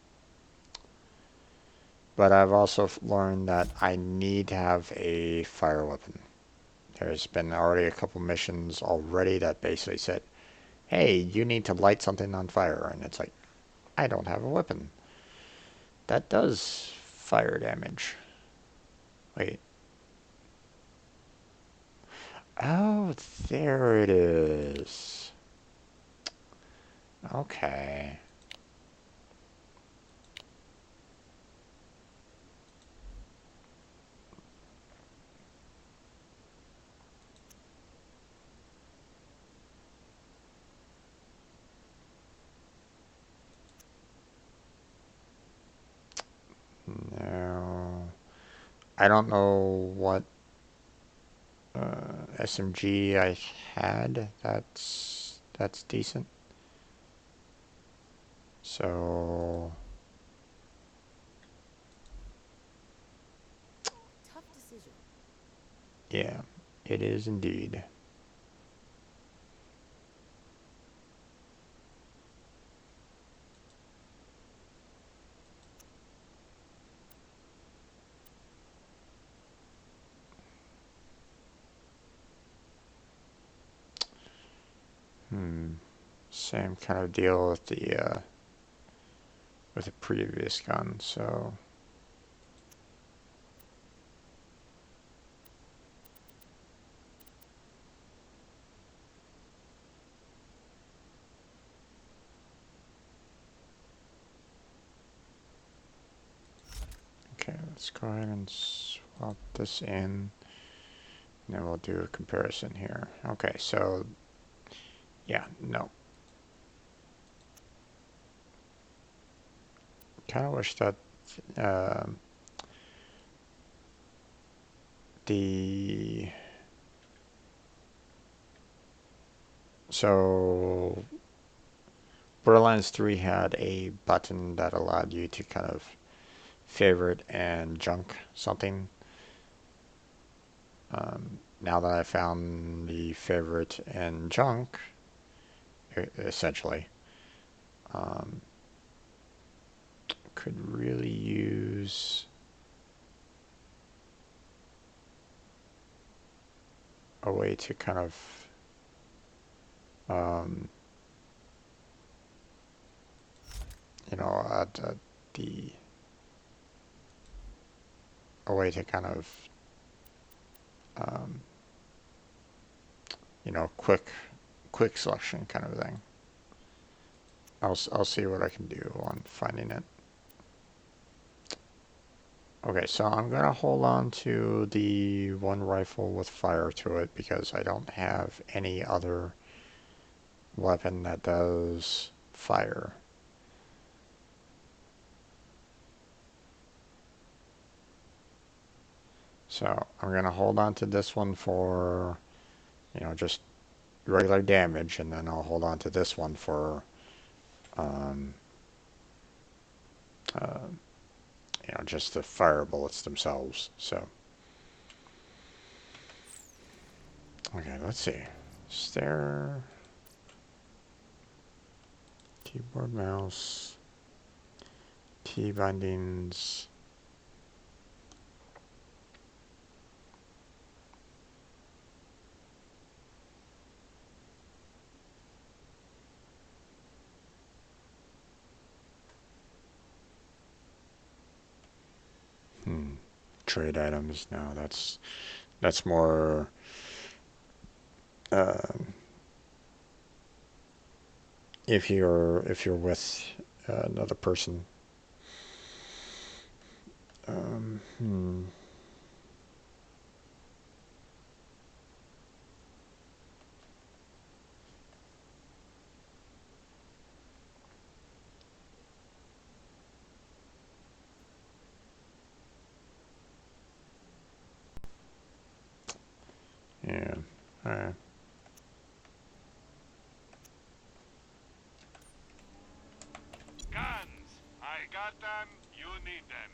But I've also learned that I need to have a fire weapon. There's been already a couple missions already that basically said, hey, you need to light something on fire. And it's like, I don't have a weapon. That does fire damage. Wait. Oh, there it is. Okay. Now, I don't know what SMG I had. That's decent. So Tough decision. yeah, it is indeed. Same kind of deal with the previous gun. So okay, let's go ahead and swap this in. And then we'll do a comparison here. Okay, so yeah, no. Kind of wish that uh, the so Borderlands 3 had a button that allowed you to kind of favorite and junk something. Now that I found the favorite and junk, essentially, um, could really use a way to kind of um, you know, the a way to kind of um, quick selection kind of thing. I'll see what I can do on finding it. Okay, so I'm gonna hold on to the one rifle with fire to it because I don't have any other weapon that does fire. So I'm gonna hold on to this one for, just regular damage, and then I'll hold on to this one for, um, uh, just the fire bullets themselves. So, okay, let's see. Is there keyboard, mouse, key bindings? Trade items. No, that's more. Um, if you're with another person. Um, hmm. Yeah. Guns! I got them, you need them.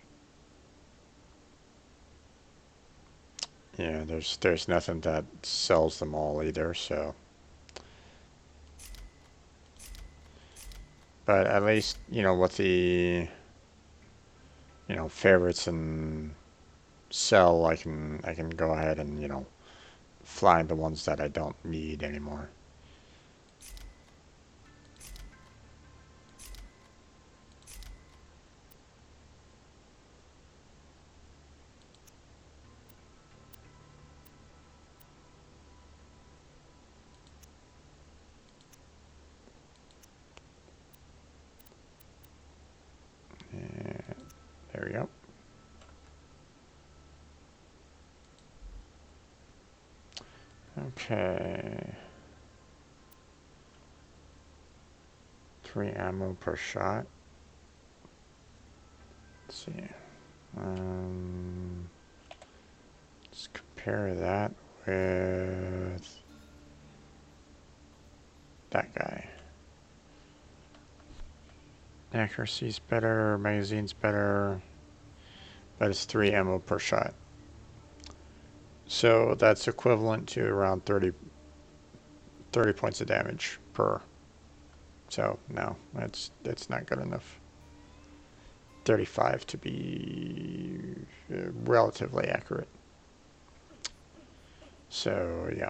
Yeah. There's nothing that sells them all either. So, but at least with the favorites and sell, I can go ahead and find the ones that I don't need anymore. And there we go. Okay. 3 ammo per shot. Let's see. Let's compare that with that guy. Accuracy's better, magazine's better, but it's 3 ammo per shot. So that's equivalent to around 30 points of damage per. So no, it's not good enough. 35 to be relatively accurate. So yeah.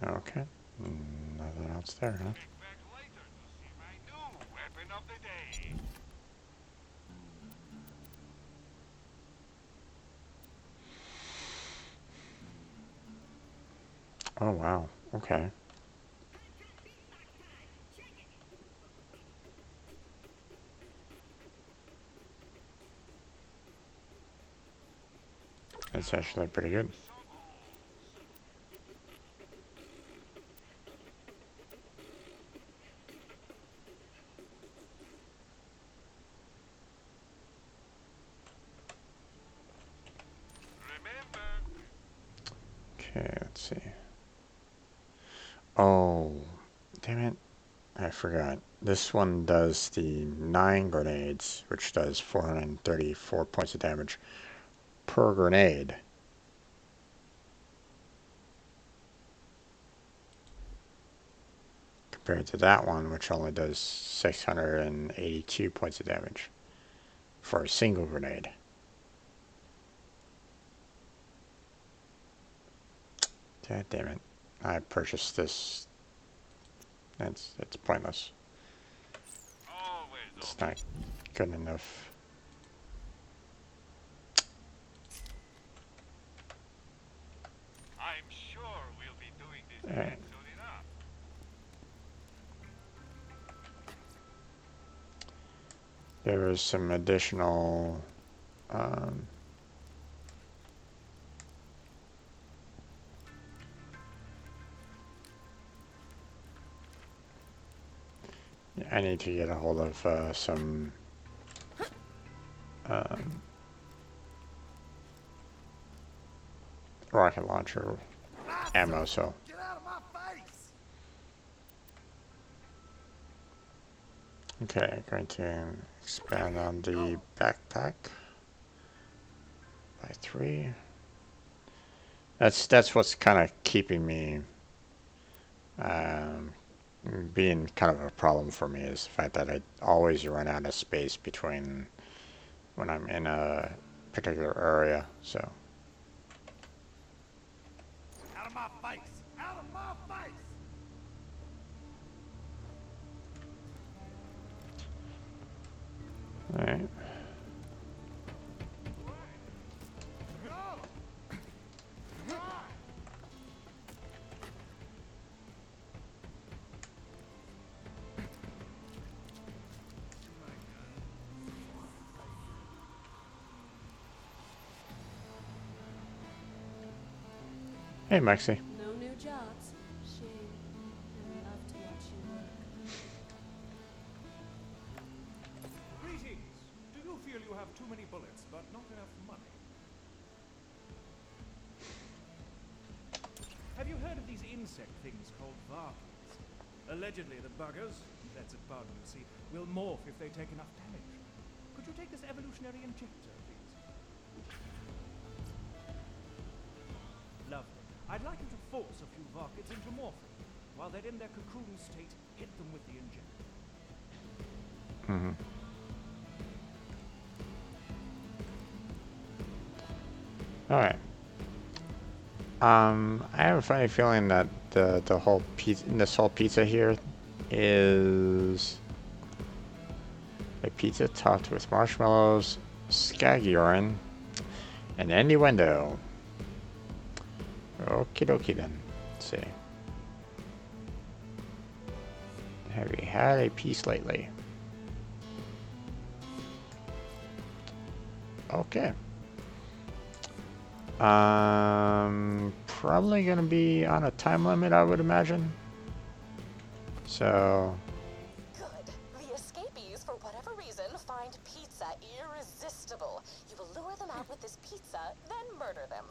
Okay. Nothing else there, huh? Check back later to see my new weapon of the day. Oh wow. Okay. That's actually pretty good. Okay, let's see. Oh, damn it. I forgot. This one does the 9 grenades, which does 434 points of damage per grenade. Compared to that one, which only does 682 points of damage for a single grenade. God damn it. I purchased this. It's pointless. Always It's open. not good enough. I'm sure we'll be doing this again Alright. soon enough. There was some additional um, I need to get a hold of some um, rocket launcher ammo, so Get out of my face! okay, I'm going to expand on the backpack by 3. That's what's kind of keeping me um, being kind of a problem for me, is the fact that I always run out of space between when I'm in a particular area. So Out of my face! Out of my face! all right. Hey, Maxie. No new jobs. Shame. I love to watch you work. Greetings! Do you feel you have too many bullets, but not enough money? Have you heard of these insect things called varkins? Allegedly, the buggers, that's a bug, you see, will morph if they take enough damage. Could you take this evolutionary injector, please? Lovely. I'd like you to force a few varkins into morphing. While they're in their cocoon state, hit them with the injector. Mm-hmm. All right. I have a funny feeling that the whole pizza here is a pizza topped with marshmallows, skag urine, and innuendo. Okie dokie then. Let's see. Have you had a piece lately? Okay. Probably gonna be on a time limit, I would imagine. So, Good. The escapees, for whatever reason, find pizza irresistible. You will lure them out with this pizza, then murder them.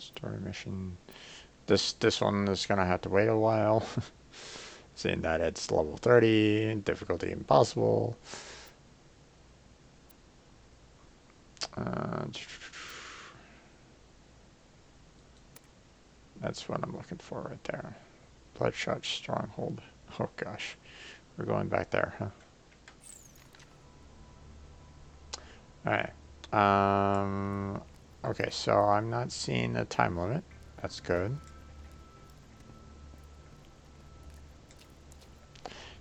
story mission. This one is gonna have to wait a while, seeing that it's level 30, difficulty impossible. Uh, that's what I'm looking for right there. Bloodshot Stronghold. Oh gosh, we're going back there, huh? All right. Okay, so I'm not seeing a time limit. That's good.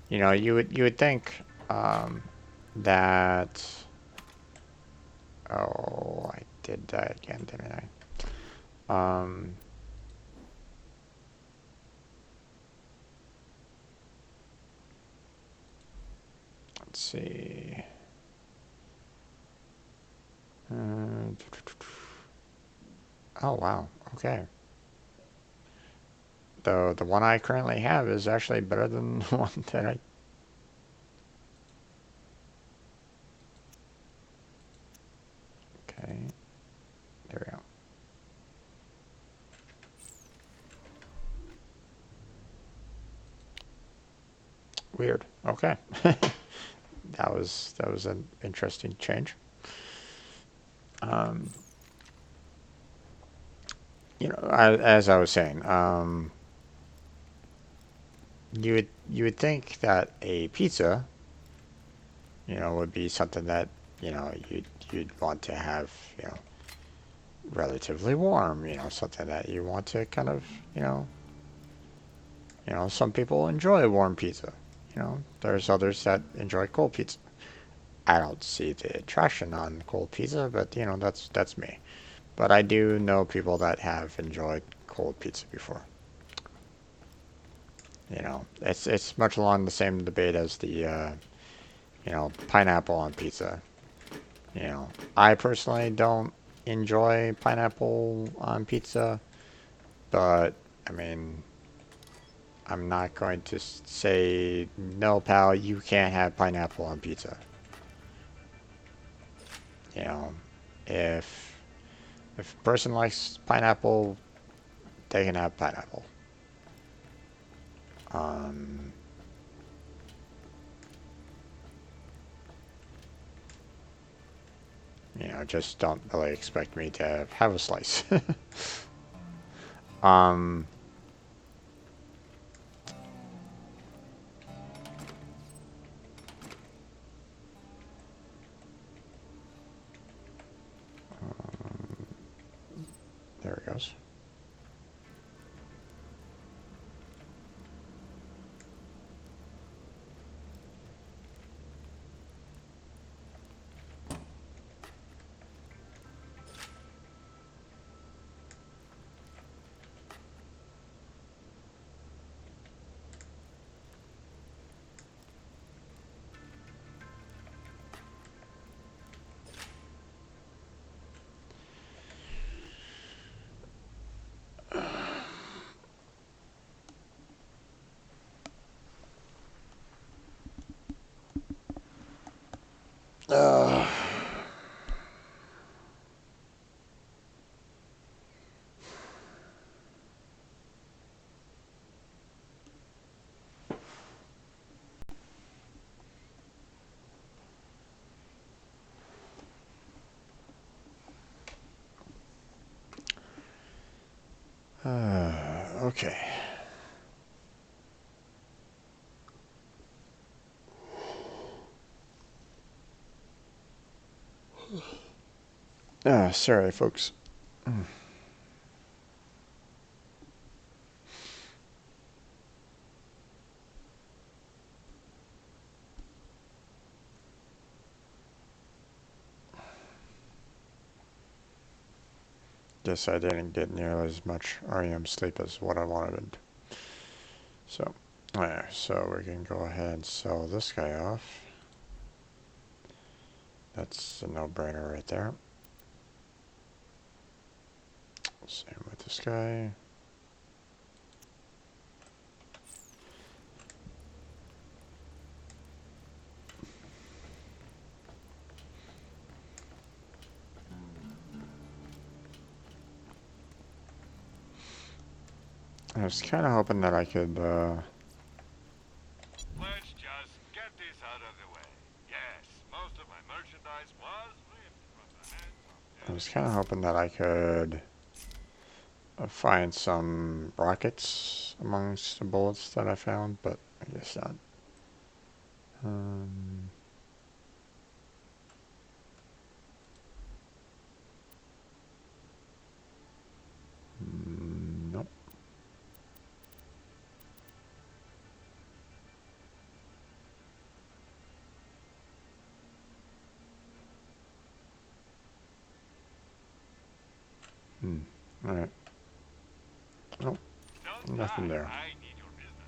You know, you would think that. Oh, I did that again, didn't I? Let's see. Oh wow. Okay. the one I currently have is actually better than the one that I... Okay. There we go. Weird. Okay. That was an interesting change. You know, as I was saying, you would think that a pizza, you know, would be something that, you know, you'd want to have, you know, relatively warm, you know, something that you want to kind of, you know, some people enjoy warm pizza. You know, there's others that enjoy cold pizza. I don't see the attraction on cold pizza, but you know, that's me. But I do know people that have enjoyed cold pizza before. You know, it's much along the same debate as the you know, pineapple on pizza. You know, I personally don't enjoy pineapple on pizza, but I mean, I'm not going to say, no, pal, you can't have pineapple on pizza. You know, if a person likes pineapple, they can have pineapple. Um, you know, just don't really expect me to have a slice. um, there it goes. Uh, okay. Sorry, folks. Guess I didn't get nearly as much REM sleep as what I wanted. So, so we can go ahead and sell this guy off. That's a no-brainer right there. Same with this guy. I was kind of hoping that I could, Let's just get this out of the way. Yes, most of my merchandise was ripped from the hands of I was kind of hoping that I could find some rockets amongst the bullets that I found, but I guess not. Um, nope. All right. Nope. Don't Nothing die. there. I need your business.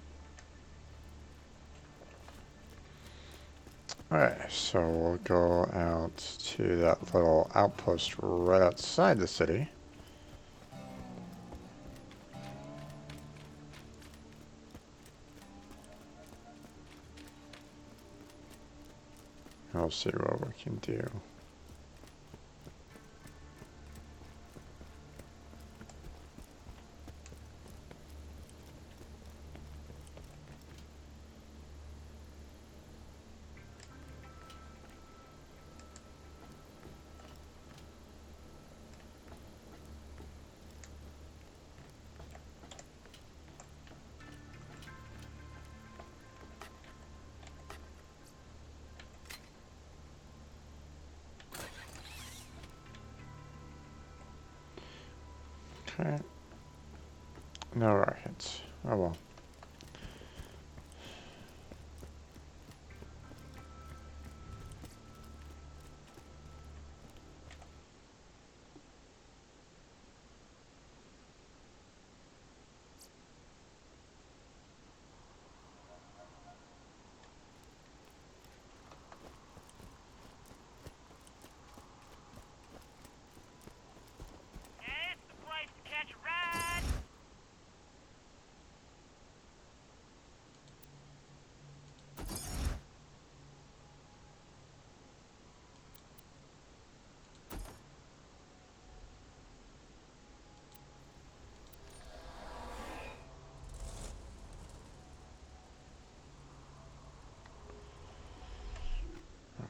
Alright, so we'll go out to that little outpost right outside the city. We'll see what we can do. Okay. No rockets. Oh well. It's the place to catch a ride.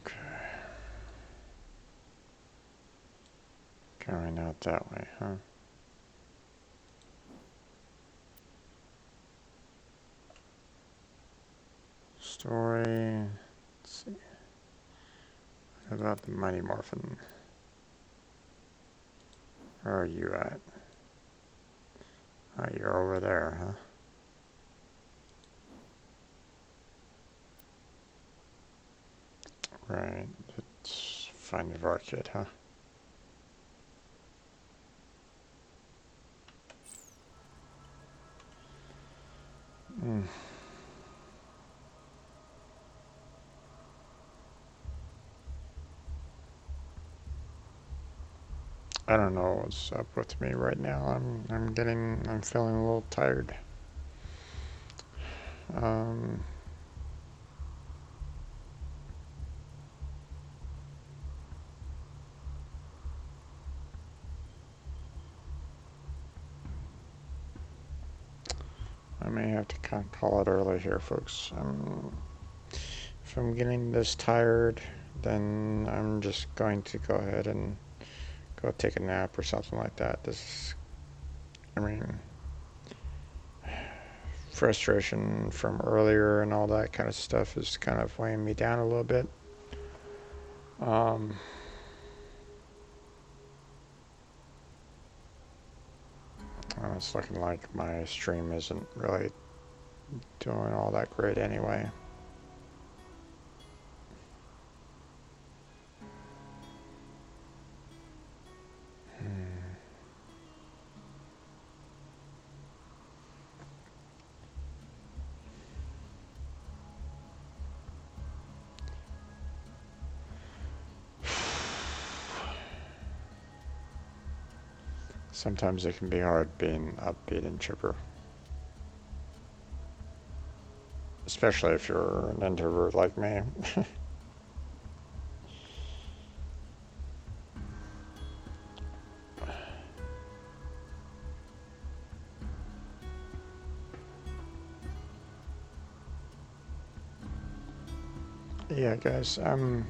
Okay. Going out that way, huh? Story. Let's see. What about the Mighty Morphin? Where are you at? Oh, you're over there, huh? Right. Let's find the VAR kit, huh? Hmm. I don't know what's up with me right now. I'm feeling a little tired. Um, I may have to kind of call it early here, folks. If I'm getting this tired, then I'm just going to go ahead and go take a nap or something like that. I mean, frustration from earlier and all that kind of stuff is kind of weighing me down a little bit. It's looking like my stream isn't really doing all that great anyway. Sometimes it can be hard being upbeat and chipper. Especially if you're an introvert like me. Yeah, guys, I'm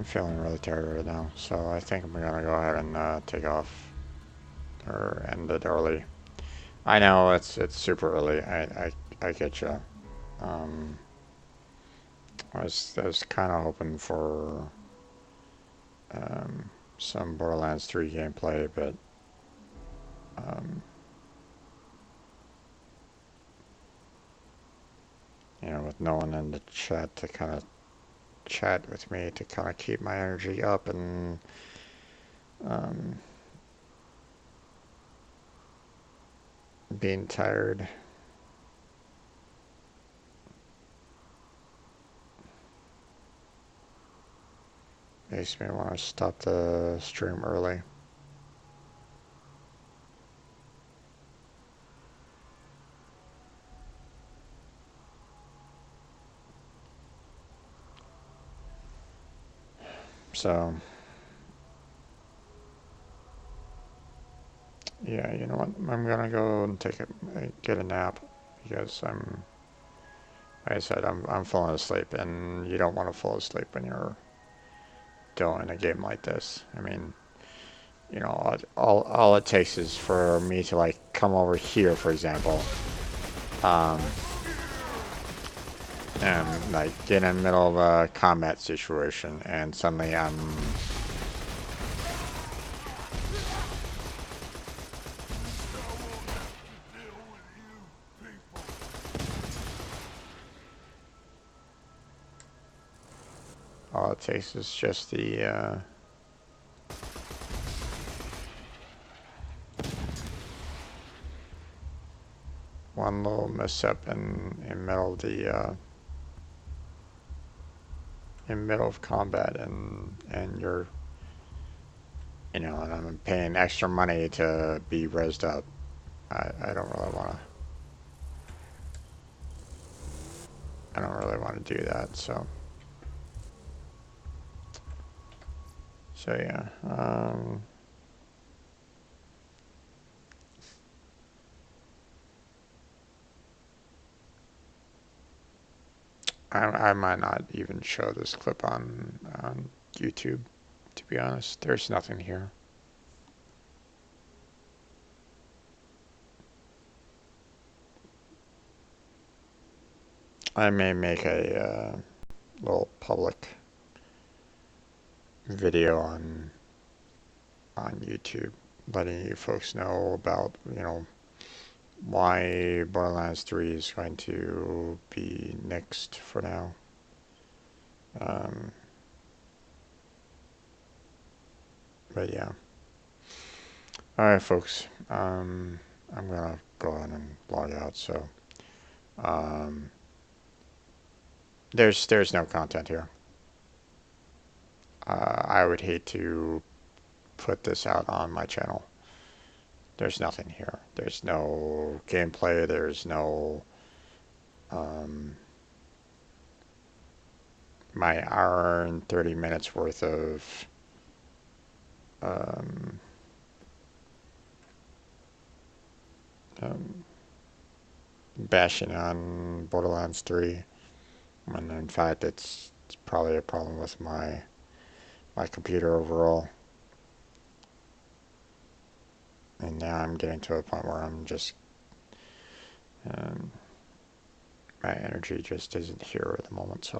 feeling really tired right now, so I think I'm gonna go ahead and take off or end it early. I know it's super early. I get you. Um, I was kind of hoping for some Borderlands 3 gameplay, but you know, with no one in the chat to kind of chat with me to kind of keep my energy up and being tired makes me want to stop the stream early. So, yeah, you know what? I'm gonna go and get a nap because like I said, I'm falling asleep, and you don't want to fall asleep when you're doing a game like this. I mean, you know, all it takes is for me to like come over here, for example, um, and like get in the middle of a combat situation, and suddenly all it takes is just the one little misstep in middle of the in middle of combat, and you're, you know, and I'm paying extra money to be rezzed up. I don't really want to. I don't really want to do that. So yeah. I might not even show this clip on YouTube. To be honest, there's nothing here. I may make a little public video on YouTube, letting you folks know about, you know, why Borderlands 3 is going to be nixed for now. But yeah. Alright, folks. I'm gonna go ahead and log out. So um, there's no content here. I would hate to put this out on my channel. There's nothing here. There's no gameplay. There's no my hour and 30 minutes worth of um, um, bashing on Borderlands 3, when in fact it's probably a problem with my computer overall. And now I'm getting to a point where I'm just um, my energy just isn't here at the moment.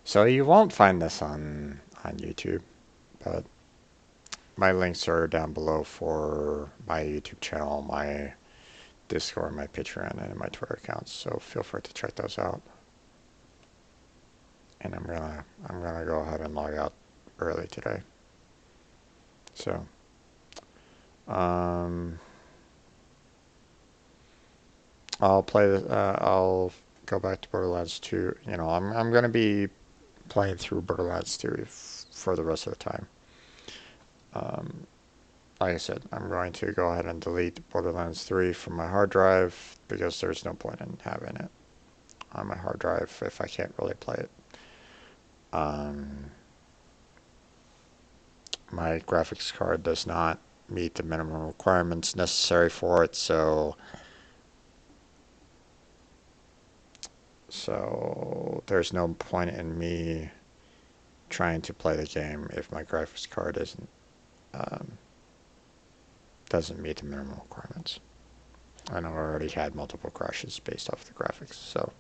So you won't find this on YouTube, but my links are down below for my YouTube channel, my Discord, my Patreon, and my Twitter accounts. So feel free to check those out. And I'm gonna go ahead and log out early today. So I'll go back to Borderlands 2. You know, I'm gonna be playing through Borderlands 2 for the rest of the time. Like I said, I'm going to go ahead and delete Borderlands 3 from my hard drive because there's no point in having it on my hard drive if I can't really play it. My graphics card does not meet the minimum requirements necessary for it, so there's no point in me trying to play the game if my graphics card doesn't meet the minimum requirements. I know I already had multiple crashes based off the graphics, so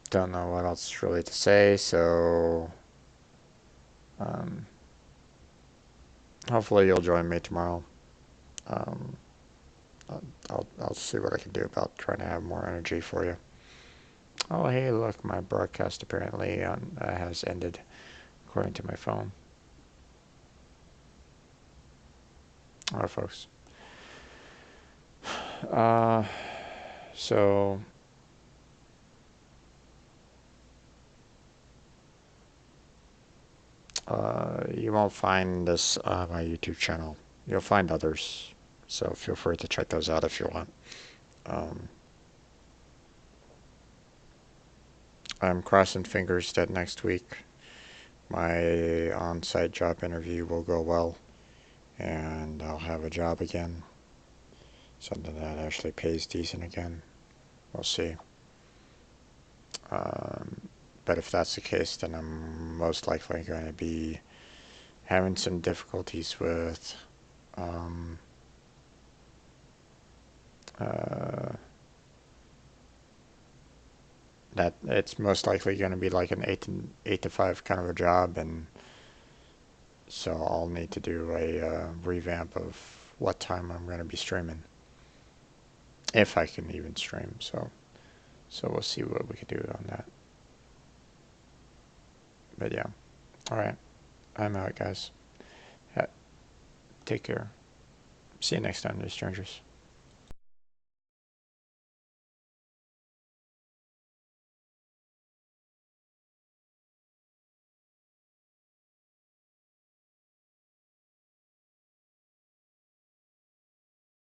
don't know what else really to say, so hopefully you'll join me tomorrow. I'll see what I can do about trying to have more energy for you. Oh, hey, look, my broadcast apparently has ended, according to my phone. All right, folks. So you won't find this on my YouTube channel. You'll find others, So feel free to check those out if you want. I'm crossing fingers that next week my on-site job interview will go well and I'll have a job again. Something that actually pays decent again. We'll see. But if that's the case, then I'm most likely going to be having some difficulties with that. It's most likely going to be like an 8 to 5 kind of a job, and so I'll need to do a revamp of what time I'm going to be streaming, if I can even stream. So we'll see what we can do on that. But yeah, all right, I'm out, guys. Take care. See you next time, Strangers.